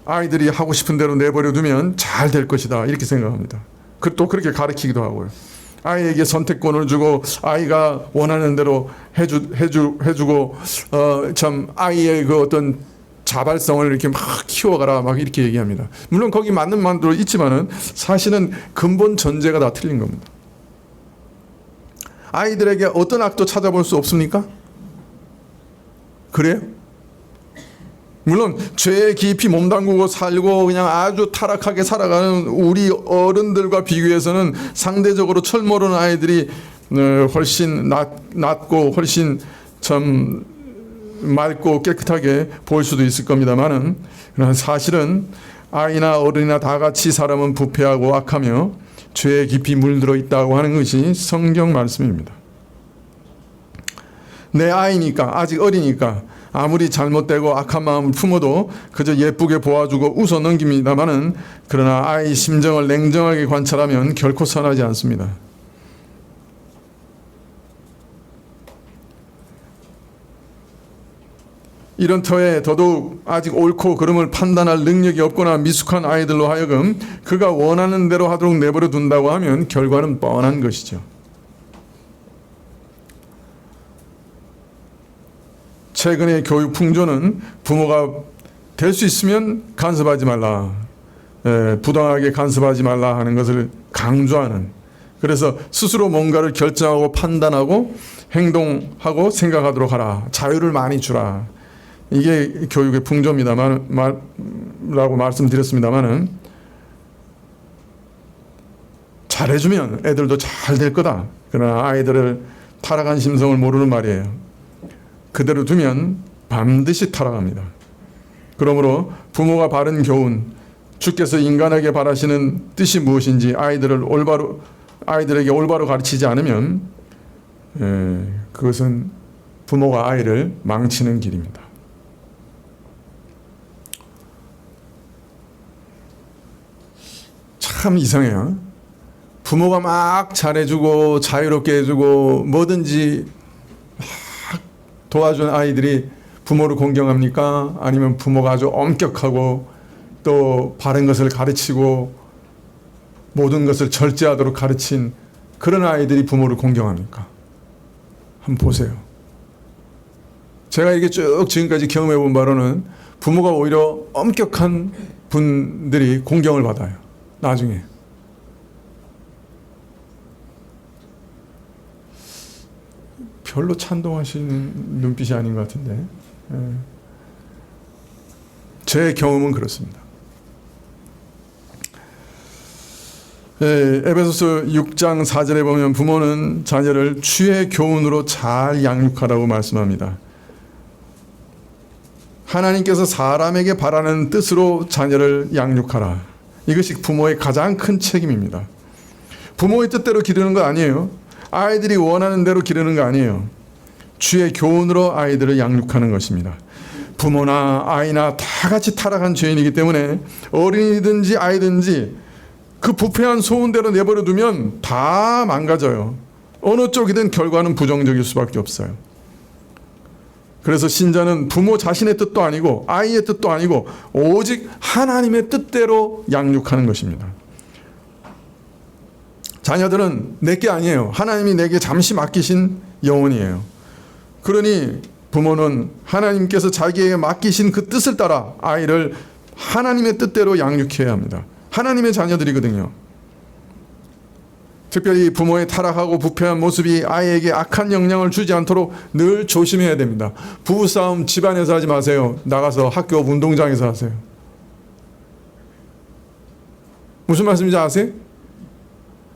아이들이 하고 싶은 대로 내버려 두면 잘 될 것이다, 이렇게 생각합니다. 또 그렇게 가르치기도 하고요. 아이에게 선택권을 주고 아이가 원하는 대로 해주고 참 아이의 그 어떤 자발성을 이렇게 막 키워가라, 막 이렇게 얘기합니다. 물론 거기 맞는 말도 있지만은 사실은 근본 전제가 다 틀린 겁니다. 아이들에게 어떤 악도 찾아볼 수 없습니까? 그래요? 물론 죄에 깊이 몸담그고 살고 그냥 아주 타락하게 살아가는 우리 어른들과 비교해서는 상대적으로 철모르는 아이들이 훨씬 낫고 훨씬 참 맑고 깨끗하게 보일 수도 있을 겁니다만은, 사실은 아이나 어른이나 다 같이 사람은 부패하고 악하며 죄에 깊이 물들어 있다고 하는 것이 성경 말씀입니다. 내 아이니까, 아직 어리니까 아무리 잘못되고 악한 마음을 품어도 그저 예쁘게 보아주고 웃어 넘깁니다마는, 그러나 아이 심정을 냉정하게 관찰하면 결코 선하지 않습니다. 이런 터에 더더욱 아직 옳고 그름을 판단할 능력이 없거나 미숙한 아이들로 하여금 그가 원하는 대로 하도록 내버려 둔다고 하면 결과는 뻔한 것이죠. 최근의 교육 풍조는 부모가 될 수 있으면 간섭하지 말라, 부당하게 간섭하지 말라 하는 것을 강조하는, 그래서 스스로 뭔가를 결정하고 판단하고 행동하고 생각하도록 하라, 자유를 많이 주라, 이게 교육의 풍조입니다만 라고 말씀드렸습니다만은, 잘해주면 애들도 잘 될 거다. 그러나 아이들을 타락한 심성을 모르는 말이에요. 그대로 두면 반드시 타락합니다. 그러므로 부모가 바른 교훈, 주께서 인간에게 바라시는 뜻이 무엇인지 아이들에게 올바로 가르치지 않으면 그것은 부모가 아이를 망치는 길입니다. 참 이상해요. 부모가 막 잘해주고 자유롭게 해주고 뭐든지 막 도와준 아이들이 부모를 공경합니까? 아니면 부모가 아주 엄격하고 또 바른 것을 가르치고 모든 것을 절제하도록 가르친 그런 아이들이 부모를 공경합니까? 한번 보세요. 제가 이게 쭉 지금까지 경험해 본 바로는 부모가 오히려 엄격한 분들이 공경을 받아요. 나중에. 별로 찬동하시는 눈빛이 아닌 것 같은데. 제 경험은 그렇습니다. 에베소서 6장 4절에 보면 부모는 자녀를 주의 교훈으로 잘 양육하라고 말씀합니다. 하나님께서 사람에게 바라는 뜻으로 자녀를 양육하라. 이것이 부모의 가장 큰 책임입니다. 부모의 뜻대로 기르는 거 아니에요. 아이들이 원하는 대로 기르는 거 아니에요. 주의 교훈으로 아이들을 양육하는 것입니다. 부모나 아이나 다 같이 타락한 죄인이기 때문에 어린이든지 아이든지 그 부패한 소원대로 내버려 두면 다 망가져요. 어느 쪽이든 결과는 부정적일 수밖에 없어요. 그래서 신자는 부모 자신의 뜻도 아니고 아이의 뜻도 아니고 오직 하나님의 뜻대로 양육하는 것입니다. 자녀들은 내게 아니에요. 하나님이 내게 잠시 맡기신 영혼이에요. 그러니 부모는 하나님께서 자기에게 맡기신 그 뜻을 따라 아이를 하나님의 뜻대로 양육해야 합니다. 하나님의 자녀들이거든요. 특별히 부모의 타락하고 부패한 모습이 아이에게 악한 영향을 주지 않도록 늘 조심해야 됩니다. 부부싸움 집안에서 하지 마세요. 나가서 학교 운동장에서 하세요. 무슨 말씀인지 아세요?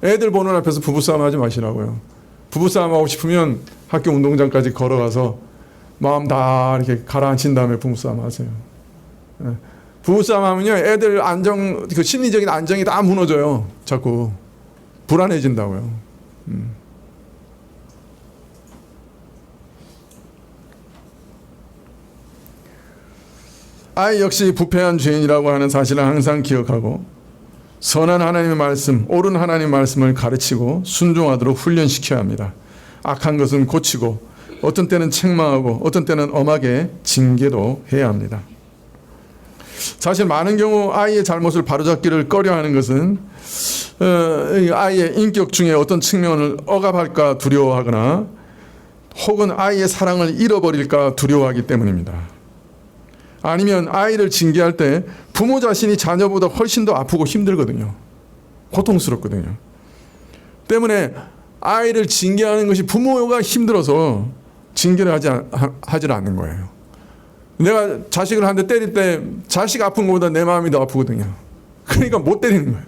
애들 보는 앞에서 부부싸움 하지 마시라고요. 부부싸움 하고 싶으면 학교 운동장까지 걸어가서 마음 다 이렇게 가라앉힌 다음에 부부싸움 하세요. 부부싸움 하면요, 애들 그 심리적인 안정이 다 무너져요. 자꾸 불안해진다고요. 아이 역시 부패한 죄인이라고 하는 사실을 항상 기억하고 선한 하나님의 말씀, 옳은 하나님의 말씀을 가르치고 순종하도록 훈련시켜야 합니다. 악한 것은 고치고 어떤 때는 책망하고 어떤 때는 엄하게 징계도 해야 합니다. 사실 많은 경우 아이의 잘못을 바로잡기를 꺼려하는 것은 아이의 인격 중에 어떤 측면을 억압할까 두려워하거나 혹은 아이의 사랑을 잃어버릴까 두려워하기 때문입니다. 아니면 아이를 징계할 때 부모 자신이 자녀보다 훨씬 더 아프고 힘들거든요. 고통스럽거든요. 때문에 아이를 징계하는 것이 부모가 힘들어서 징계를 하지 않는 거예요. 내가 자식을 한 대 때릴 때 자식 아픈 것보다 내 마음이 더 아프거든요. 그러니까 못 때리는 거예요.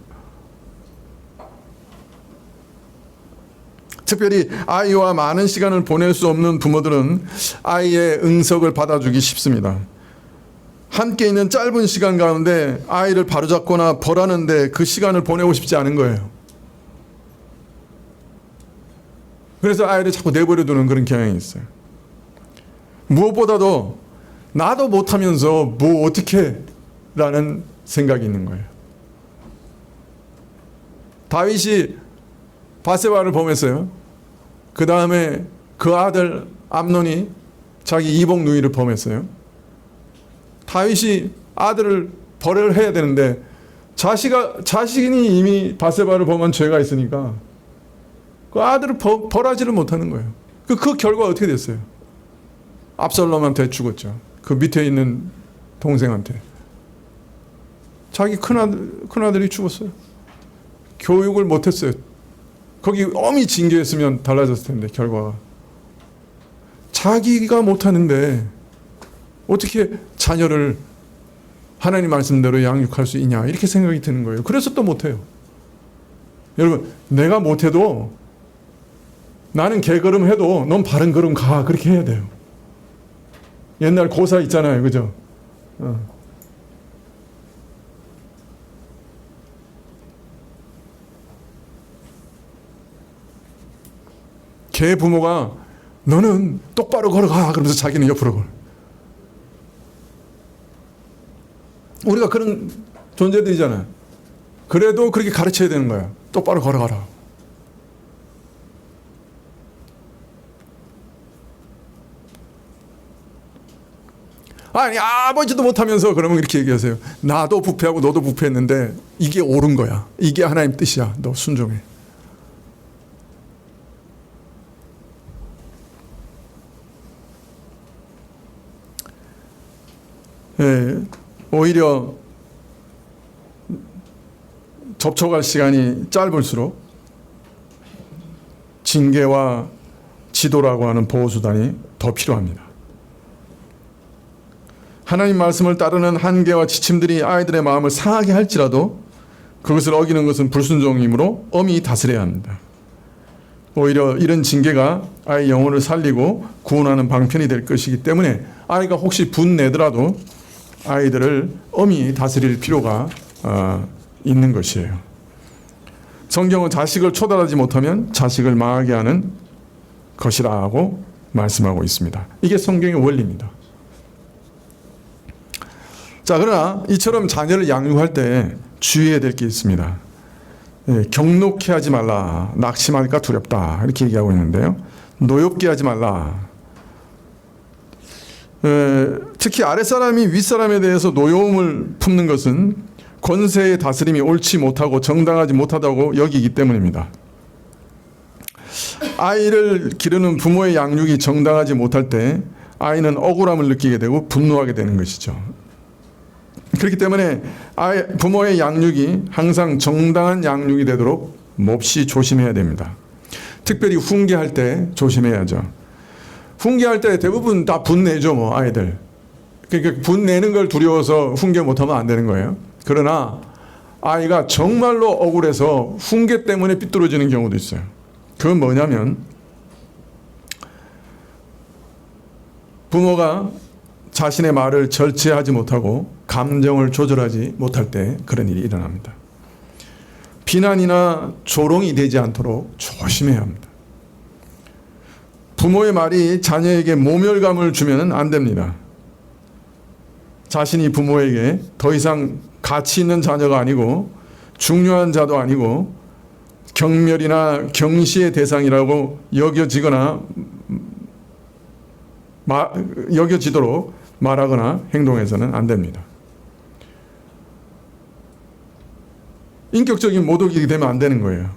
특별히 아이와 많은 시간을 보낼 수 없는 부모들은 아이의 응석을 받아주기 쉽습니다. 함께 있는 짧은 시간 가운데 아이를 바로잡거나 벌하는데 그 시간을 보내고 싶지 않은 거예요. 그래서 아이를 자꾸 내버려 두는 그런 경향이 있어요. 무엇보다도 나도 못하면서 뭐 어떻게 라는 생각이 있는 거예요. 다윗이 바세바를 범했어요. 그 다음에 그 아들 암논이 자기 이복 누이를 범했어요. 다윗이 아들을 벌을 해야 되는데 자신이 이미 바세바를 범한 죄가 있으니까 그 아들을 벌하지를 못하는 거예요. 그 결과 어떻게 됐어요? 압살롬한테 죽었죠. 그 밑에 있는 동생한테. 자기 큰아들이 죽었어요. 교육을 못했어요. 거기 엄히 징계했으면 달라졌을 텐데 결과가. 자기가 못하는데 어떻게 자녀를 하나님 말씀대로 양육할 수 있냐 이렇게 생각이 드는 거예요. 그래서 또 못해요. 여러분 내가 못해도 나는 개걸음 해도 넌 바른 걸음 가 그렇게 해야 돼요. 옛날 고사 있잖아요. 그죠? 개 부모가 너는 똑바로 걸어가 그러면서 자기는 옆으로 걸어. 우리가 그런 존재들이잖아요. 그래도 그렇게 가르쳐야 되는 거야. 똑바로 걸어가라. 아니 아버지도 못하면서 그러면 이렇게 얘기하세요. 나도 부패하고 너도 부패했는데 이게 옳은 거야. 이게 하나님 뜻이야. 너 순종해. 예, 오히려 접촉할 시간이 짧을수록 징계와 지도라고 하는 보호수단이 더 필요합니다. 하나님 말씀을 따르는 한계와 지침들이 아이들의 마음을 상하게 할지라도 그것을 어기는 것은 불순종이므로 엄히 다스려야 합니다. 오히려 이런 징계가 아이 영혼을 살리고 구원하는 방편이 될 것이기 때문에 아이가 혹시 분내더라도 아이들을 엄히 다스릴 필요가 있는 것이에요. 성경은 자식을 초달하지 못하면 자식을 망하게 하는 것이라고 말씀하고 있습니다. 이게 성경의 원리입니다. 자, 그러나 이처럼 자녀를 양육할 때 주의해야 될 게 있습니다. 경록케 하지 말라. 낙심할까 두렵다. 이렇게 얘기하고 있는데요. 노엽게 하지 말라. 특히 아랫사람이 윗사람에 대해서 노여움을 품는 것은 권세의 다스림이 옳지 못하고 정당하지 못하다고 여기기 때문입니다. 아이를 기르는 부모의 양육이 정당하지 못할 때 아이는 억울함을 느끼게 되고 분노하게 되는 것이죠. 그렇기 때문에 부모의 양육이 항상 정당한 양육이 되도록 몹시 조심해야 됩니다. 특별히 훈계할 때 조심해야죠. 훈계할 때 대부분 다 분내죠, 뭐 아이들. 그러니까 분내는 걸 두려워서 훈계 못하면 안 되는 거예요. 그러나 아이가 정말로 억울해서 훈계 때문에 삐뚤어지는 경우도 있어요. 그건 뭐냐면 부모가 자신의 말을 절제하지 못하고 감정을 조절하지 못할 때 그런 일이 일어납니다. 비난이나 조롱이 되지 않도록 조심해야 합니다. 부모의 말이 자녀에게 모멸감을 주면 안 됩니다. 자신이 부모에게 더 이상 가치 있는 자녀가 아니고 중요한 자도 아니고 경멸이나 경시의 대상이라고 여겨지도록 말하거나 행동해서는 안 됩니다. 인격적인 모독이 되면 안 되는 거예요.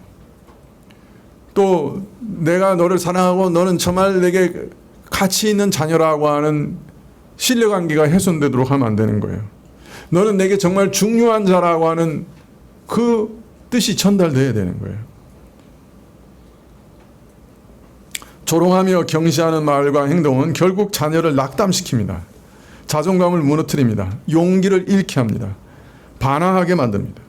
또 내가 너를 사랑하고 너는 정말 내게 가치 있는 자녀라고 하는 신뢰관계가 훼손되도록 하면 안 되는 거예요. 너는 내게 정말 중요한 자라고 하는 그 뜻이 전달돼야 되는 거예요. 조롱하며 경시하는 말과 행동은 결국 자녀를 낙담시킵니다. 자존감을 무너뜨립니다. 용기를 잃게 합니다. 반항하게 만듭니다.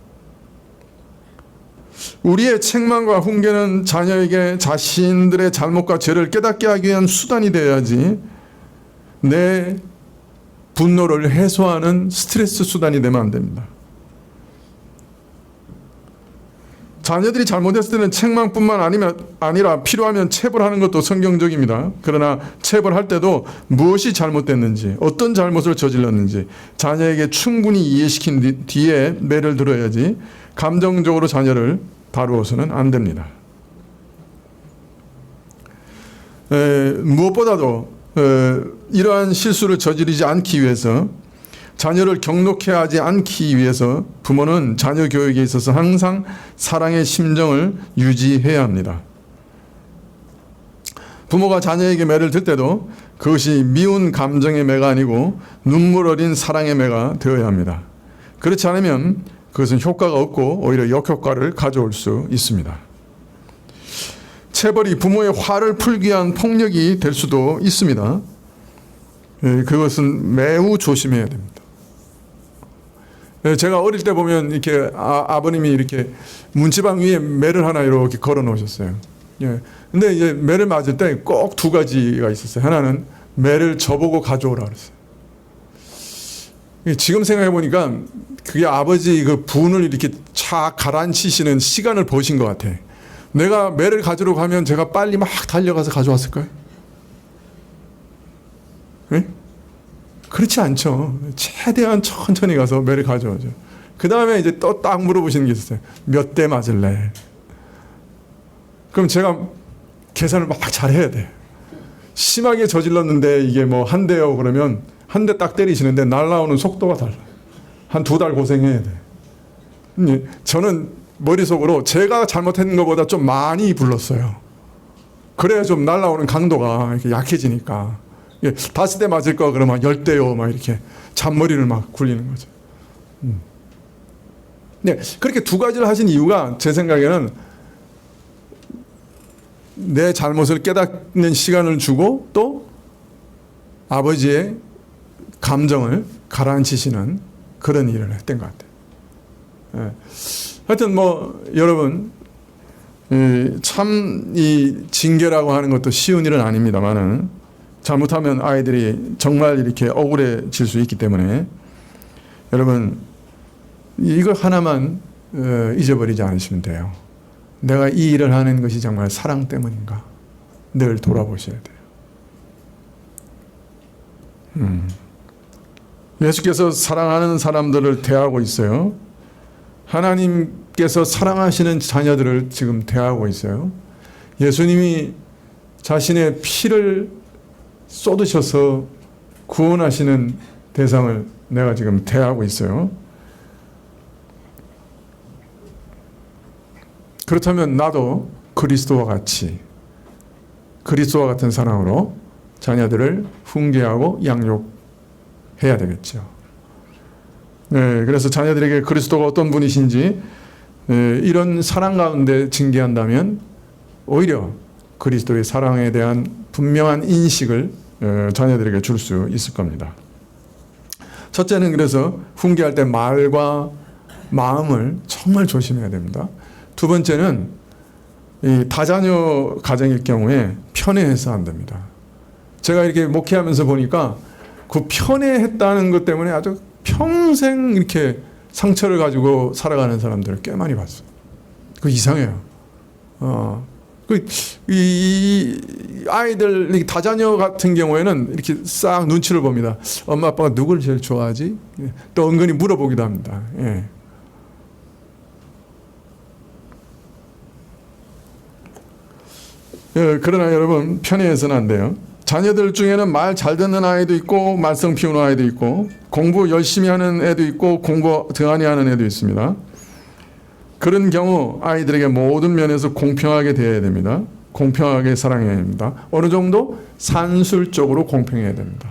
우리의 책망과 훈계는 자녀에게 자신들의 잘못과 죄를 깨닫게 하기 위한 수단이 되어야지 내 분노를 해소하는 스트레스 수단이 되면 안 됩니다. 자녀들이 잘못했을 때는 책망뿐만 아니라 필요하면 체벌하는 것도 성경적입니다. 그러나 체벌할 때도 무엇이 잘못됐는지, 어떤 잘못을 저질렀는지 자녀에게 충분히 이해시킨 뒤에 매를 들어야지 감정적으로 자녀를 다루어서는 안 됩니다. 무엇보다도 이러한 실수를 저지르지 않기 위해서 자녀를 경록해 하지 않기 위해서 부모는 자녀 교육에 있어서 항상 사랑의 심정을 유지해야 합니다. 부모가 자녀에게 매를 들 때도 그것이 미운 감정의 매가 아니고 눈물 어린 사랑의 매가 되어야 합니다. 그렇지 않으면 그것은 효과가 없고 오히려 역효과를 가져올 수 있습니다. 체벌이 부모의 화를 풀기 위한 폭력이 될 수도 있습니다. 그것은 매우 조심해야 됩니다. 제가 어릴 때 보면 이렇게 아버님이 이렇게 문지방 위에 매를 하나 이렇게 걸어 놓으셨어요. 근데 이제 매를 맞을 때 꼭 두 가지가 있었어요. 하나는 매를 저보고 가져오라 그랬어요. 지금 생각해 보니까 그게 아버지 그 분을 이렇게 착 가라앉히시는 시간을 보신 것 같아. 내가 매를 가지러 가면 제가 빨리 막 달려가서 가져왔을까요? 네? 그렇지 않죠. 최대한 천천히 가서 매를 가져오죠. 그 다음에 이제 또 딱 물어보시는 게 있었어요. 몇 대 맞을래? 그럼 제가 계산을 막 잘해야 돼. 심하게 저질렀는데 이게 뭐 한 대요 그러면 한 대 딱 때리시는데 날아오는 속도가 달라. 한 2달 고생해야 돼. 저는 머릿속으로 제가 잘못했는 것보다 좀 많이 불렀어요. 그래야 좀 날아오는 강도가 이렇게 약해지니까. 5대 맞을 거 그러면 10대요 막 이렇게 잔머리를 막 굴리는 거죠. 네, 그렇게 두 가지를 하신 이유가 제 생각에는 내 잘못을 깨닫는 시간을 주고 또 아버지의 감정을 가라앉히시는 그런 일을 했던 것 같아요. 예. 하여튼 뭐 여러분 참 이 징계라고 하는 것도 쉬운 일은 아닙니다만은 잘못하면 아이들이 정말 이렇게 억울해질 수 있기 때문에 여러분 이거 하나만 잊어버리지 않으시면 돼요. 내가 이 일을 하는 것이 정말 사랑 때문인가 늘 돌아보셔야 돼요. 예수께서 사랑하는 사람들을 대하고 있어요. 하나님께서 사랑하시는 자녀들을 지금 대하고 있어요. 예수님이 자신의 피를 쏟으셔서 구원하시는 대상을 내가 지금 대하고 있어요. 그렇다면 나도 그리스도와 같은 사랑으로 자녀들을 훈계하고 양육해야 되겠죠. 네, 그래서 자녀들에게 그리스도가 어떤 분이신지 이런 사랑 가운데 징계한다면 오히려 그리스도의 사랑에 대한 분명한 인식을 자녀들에게 줄 수 있을 겁니다. 첫째는 그래서 훈계할 때 말과 마음을 정말 조심해야 됩니다. 두 번째는 이 다자녀 가정일 경우에 편애해서 안 됩니다. 제가 이렇게 목회하면서 보니까 그 편애했다는 것 때문에 아주 평생 이렇게 상처를 가지고 살아가는 사람들을 꽤 많이 봤어요. 그 이상해요. 이 아이들 다자녀 같은 경우에는 이렇게 싹 눈치를 봅니다. 엄마 아빠가 누굴 제일 좋아하지? 또 은근히 물어보기도 합니다. 예. 그러나 여러분 편애해서는 안 돼요. 자녀들 중에는 말 잘 듣는 아이도 있고 말썽 피우는 아이도 있고 공부 열심히 하는 애도 있고 공부 등한히 하는 애도 있습니다. 그런 경우 아이들에게 모든 면에서 공평하게 대해야 됩니다. 공평하게 사랑해야 됩니다. 어느 정도 산술적으로 공평해야 됩니다.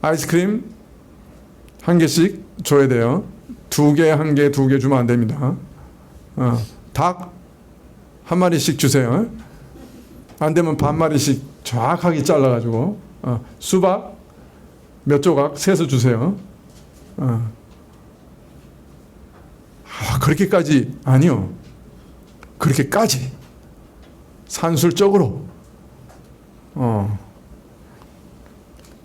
아이스크림 한 개씩 줘야 돼요. 두 개, 한 개, 두 개 주면 안 됩니다. 닭 한 마리씩 주세요. 안 되면 반 마리씩 정확하게 잘라가지고 수박 몇 조각 세서 주세요. 그렇게까지 아니요. 그렇게까지 산술적으로.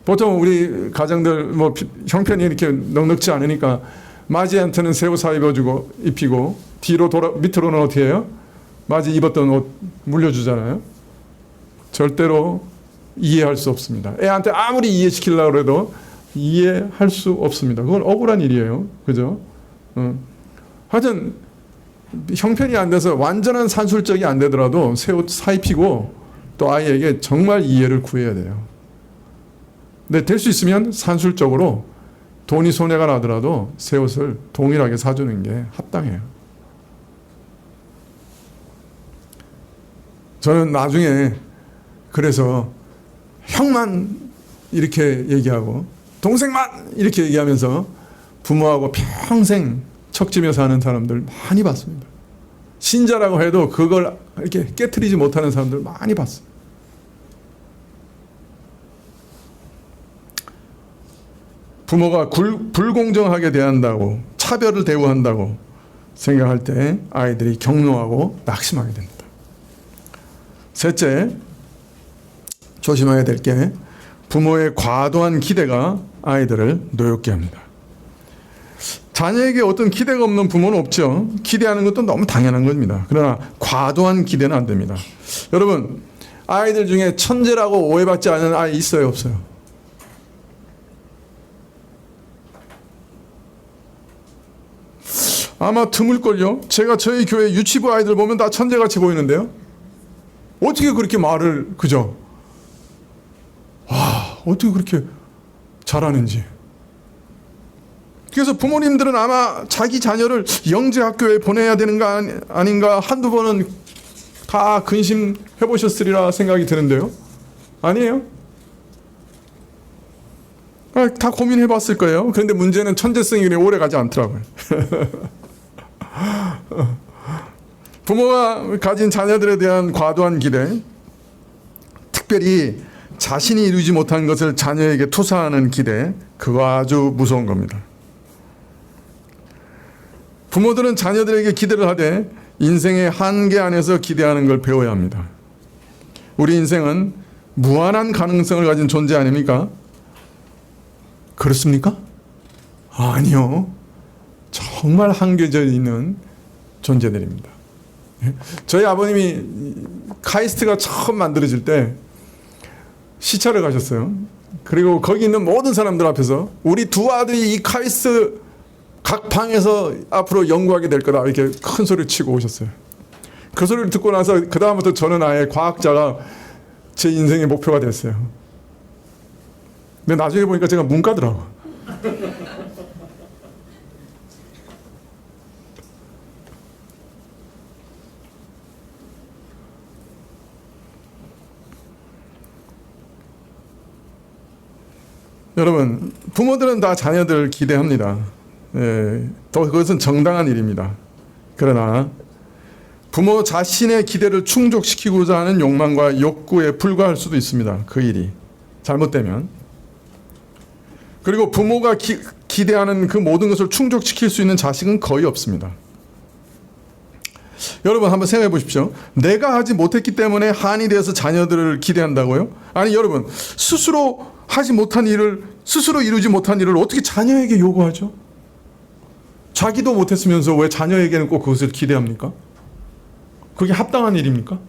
보통 우리 가정들 뭐 형편이 이렇게 넉넉지 않으니까 맞이한테는 새 옷 입히고 뒤로 밑으로는 어떻게 해요? 맞이 입었던 옷 물려주잖아요. 절대로 이해할 수 없습니다. 애한테 아무리 이해시키려고 해도 이해할 수 없습니다. 그건 억울한 일이에요. 그죠? 하여튼 형편이 안 돼서 완전한 산술적이 안 되더라도 새 옷 사입히고 또 아이에게 정말 이해를 구해야 돼요. 근데 될 수 있으면 산술적으로 돈이 손해가 나더라도 새 옷을 동일하게 사주는 게 합당해요. 저는 나중에 그래서 형만 이렇게 얘기하고 동생만 이렇게 얘기하면서 부모하고 평생 척지며 사는 사람들 많이 봤습니다. 신자라고 해도 그걸 이렇게 깨트리지 못하는 사람들 많이 봤어요. 부모가 불공정하게 대한다고 차별을 대우한다고 생각할 때 아이들이 격노하고 낙심하게 됩니다. 셋째, 조심해야 될 게 부모의 과도한 기대가 아이들을 노엽게 합니다. 자녀에게 어떤 기대가 없는 부모는 없죠. 기대하는 것도 너무 당연한 겁니다. 그러나 과도한 기대는 안 됩니다. 여러분, 아이들 중에 천재라고 오해받지 않는 아이 있어요, 없어요? 아마 드물걸요. 제가 저희 교회 유치부 아이들 보면 다 천재같이 보이는데요. 어떻게 그렇게 말을 그죠? 와, 어떻게 그렇게 잘하는지. 그래서 부모님들은 아마 자기 자녀를 영재학교에 보내야 되는 거 아닌가 한두 번은 다 근심해 보셨으리라 생각이 드는데요. 아니에요? 다 고민해 봤을 거예요. 그런데 문제는 천재성이 오래 가지 않더라고요. 부모가 가진 자녀들에 대한 과도한 기대, 특별히 자신이 이루지 못한 것을 자녀에게 투사하는 기대, 그거 아주 무서운 겁니다. 부모들은 자녀들에게 기대를 하되 인생의 한계 안에서 기대하는 걸 배워야 합니다. 우리 인생은 무한한 가능성을 가진 존재 아닙니까? 그렇습니까? 아니요. 정말 한계져 있는 존재들입니다. 저희 아버님이 카이스트가 처음 만들어질 때 시찰을 가셨어요. 그리고 거기 있는 모든 사람들 앞에서 우리 두 아들이 이 카이스트 각 방에서 앞으로 연구하게 될 거다 이렇게 큰 소리를 치고 오셨어요. 그 소리를 듣고 나서 그 다음부터 저는 아예 과학자가 제 인생의 목표가 됐어요. 근데 나중에 보니까 제가 문과더라고. 여러분, 부모들은 다 자녀들 기대합니다. 또 그것은 정당한 일입니다. 그러나 부모 자신의 기대를 충족시키고자 하는 욕망과 욕구에 불과할 수도 있습니다. 그 일이 잘못되면. 그리고 부모가 기대하는 그 모든 것을 충족시킬 수 있는 자식은 거의 없습니다. 여러분 한번 생각해 보십시오. 내가 하지 못했기 때문에 한이 되어서 자녀들을 기대한다고요? 아니 여러분, 스스로 하지 못한 일을, 스스로 이루지 못한 일을 어떻게 자녀에게 요구하죠? 자기도 못했으면서 왜 자녀에게는 꼭 그것을 기대합니까? 그게 합당한 일입니까?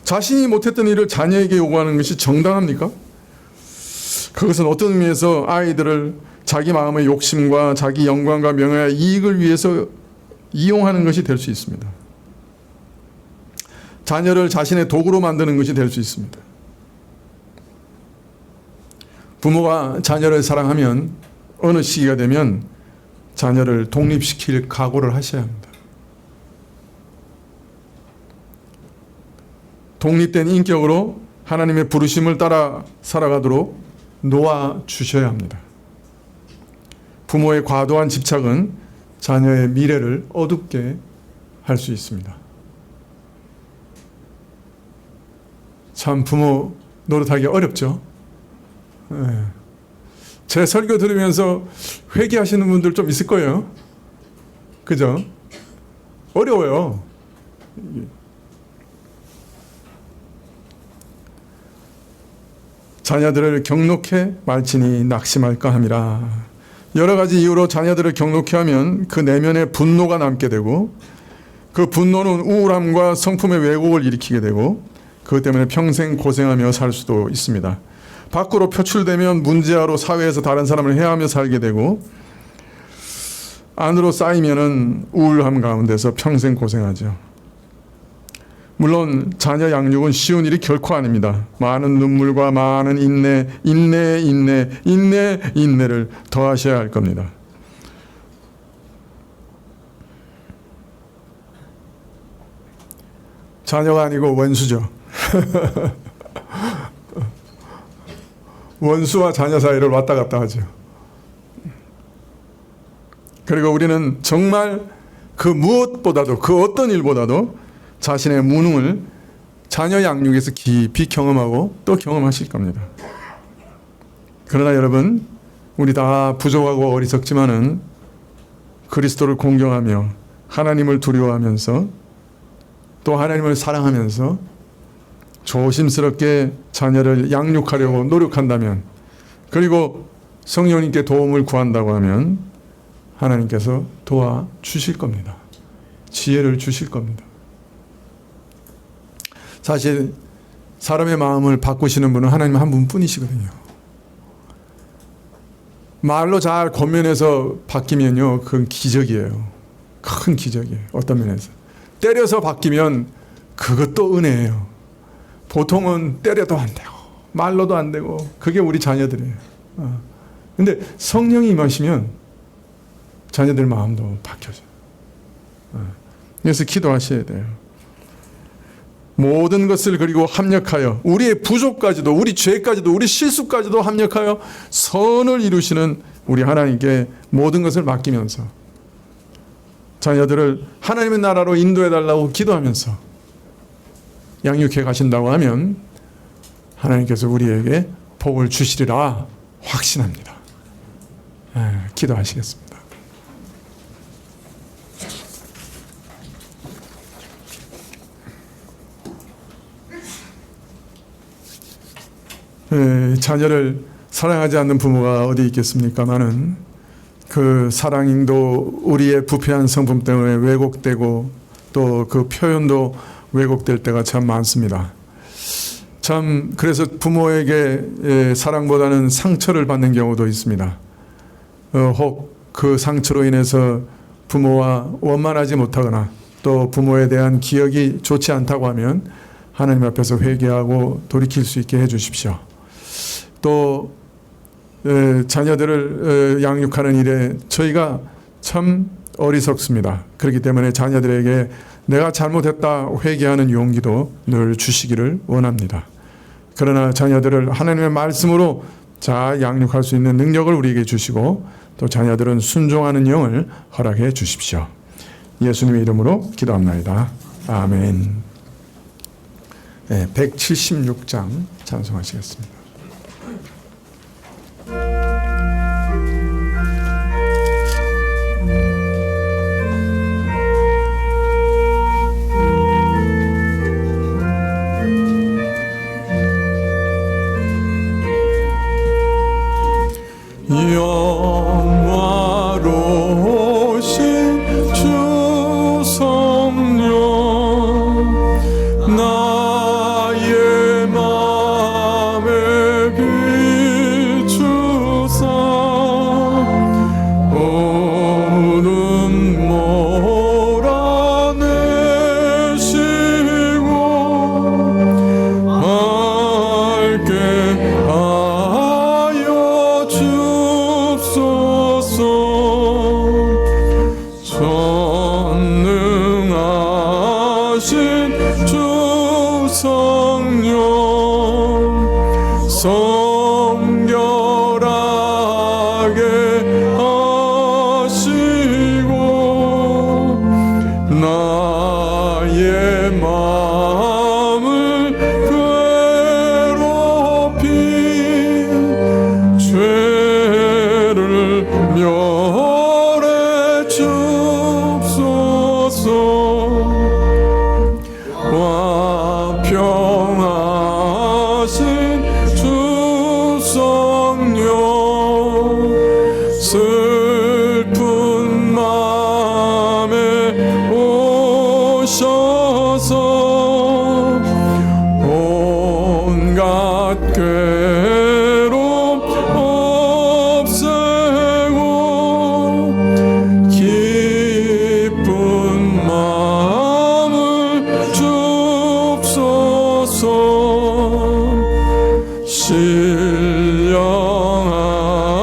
자신이 못했던 일을 자녀에게 요구하는 것이 정당합니까? 그것은 어떤 의미에서 아이들을 자기 마음의 욕심과 자기 영광과 명예와 이익을 위해서 이용하는 것이 될 수 있습니다. 자녀를 자신의 도구로 만드는 것이 될 수 있습니다. 부모가 자녀를 사랑하면 어느 시기가 되면 자녀를 독립시킬 각오를 하셔야 합니다. 독립된 인격으로 하나님의 부르심을 따라 살아가도록 놓아주셔야 합니다. 부모의 과도한 집착은 자녀의 미래를 어둡게 할 수 있습니다. 참 부모 노릇하기 어렵죠. 제 설교 들으면서 회개하시는 분들 좀 있을 거예요. 그죠? 어려워요. 자녀들을 경록해 말지니 낙심할까 함이라. 여러 가지 이유로 자녀들을 경록해 하면 그 내면에 분노가 남게 되고 그 분노는 우울함과 성품의 왜곡을 일으키게 되고 그것 때문에 평생 고생하며 살 수도 있습니다. 밖으로 표출되면 문제아로 사회에서 다른 사람을 해하며 살게 되고 안으로 쌓이면은 우울함 가운데서 평생 고생하죠. 물론 자녀 양육은 쉬운 일이 결코 아닙니다. 많은 눈물과 많은 인내를 더하셔야 할 겁니다. 자녀가 아니고 원수죠. 원수와 자녀 사이를 왔다 갔다 하죠. 그리고 우리는 정말 그 무엇보다도, 그 어떤 일보다도 자신의 무능을 자녀 양육에서 깊이 경험하고 또 경험하실 겁니다. 그러나 여러분, 우리 다 부족하고 어리석지만은 그리스도를 공경하며 하나님을 두려워하면서 또 하나님을 사랑하면서 조심스럽게 자녀를 양육하려고 노력한다면, 그리고 성령님께 도움을 구한다고 하면 하나님께서 도와주실 겁니다. 지혜를 주실 겁니다. 사실 사람의 마음을 바꾸시는 분은 하나님 한 분뿐이시거든요. 말로 잘 권면해서 바뀌면요, 그건 기적이에요. 큰 기적이에요. 어떤 면에서. 때려서 바뀌면 그것도 은혜예요. 보통은 때려도 안 되고 말로도 안 되고 그게 우리 자녀들이에요. 근데 성령이 임하시면 자녀들 마음도 바뀌어져요. 그래서 기도하셔야 돼요. 모든 것을 그리고 합력하여 우리의 부족까지도, 우리 죄까지도, 우리 실수까지도 합력하여 선을 이루시는 우리 하나님께 모든 것을 맡기면서 자녀들을 하나님의 나라로 인도해 달라고 기도하면서 양육해 가신다고 하면 하나님께서 우리에게 복을 주시리라 확신합니다. 기도하시겠습니다. 자녀를 사랑하지 않는 부모가 어디 있겠습니까마는 그 사랑도 우리의 부패한 성품 때문에 왜곡되고 또 그 표현도 왜곡될 때가 참 많습니다. 참 그래서 부모에게 사랑보다는 상처를 받는 경우도 있습니다. 혹 그 상처로 인해서 부모와 원만하지 못하거나 또 부모에 대한 기억이 좋지 않다고 하면 하나님 앞에서 회개하고 돌이킬 수 있게 해주십시오. 또 자녀들을 양육하는 일에 저희가 참 어리석습니다. 그렇기 때문에 자녀들에게 내가 잘못했다 회개하는 용기도 늘 주시기를 원합니다. 그러나 자녀들을 하나님의 말씀으로 잘 양육할 수 있는 능력을 우리에게 주시고 또 자녀들은 순종하는 영을 허락해 주십시오. 예수님의 이름으로 기도합나이다. 아멘. 176장 찬송하시겠습니다. 영화로우신 주 성령 나의 맘에 비추사 오는 몰아내시고 맑게 하여 주옵소서. 전능하신 주 성령 성결하게 하시고 나의 마음을 괴롭힌 죄를 멸해 주옵소서. 화평하신 주 성령 슬픈 맘에 오셔서 온갖 괴로움 없애고 기쁜 마음을 주옵소서.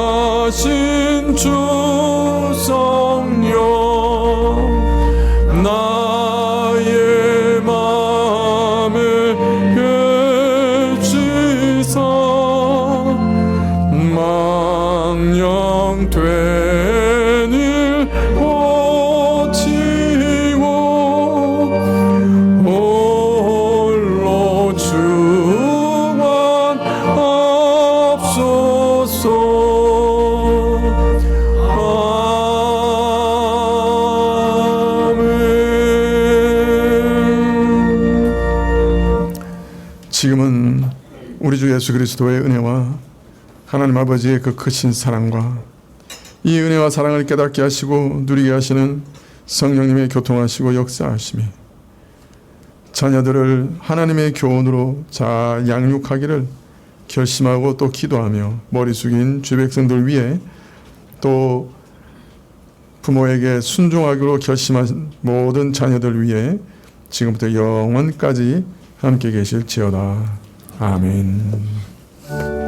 신령하신 주 성령 나의 맘에 계시사 망령된 일 고치고 홀로 주관하옵소서. 지금은 우리 주 예수 그리스도의 은혜와 하나님 아버지의 그 크신 사랑과 이 은혜와 사랑을 깨닫게 하시고 누리게 하시는 성령님의 교통하시고 역사하심이 자녀들을 하나님의 교훈으로 잘 양육하기를 결심하고 또 기도하며 머리 숙인 주 백성들 위해 또 부모에게 순종하기로 결심한 모든 자녀들 위해 지금부터 영원까지 함께 계실지어다. 아멘. 오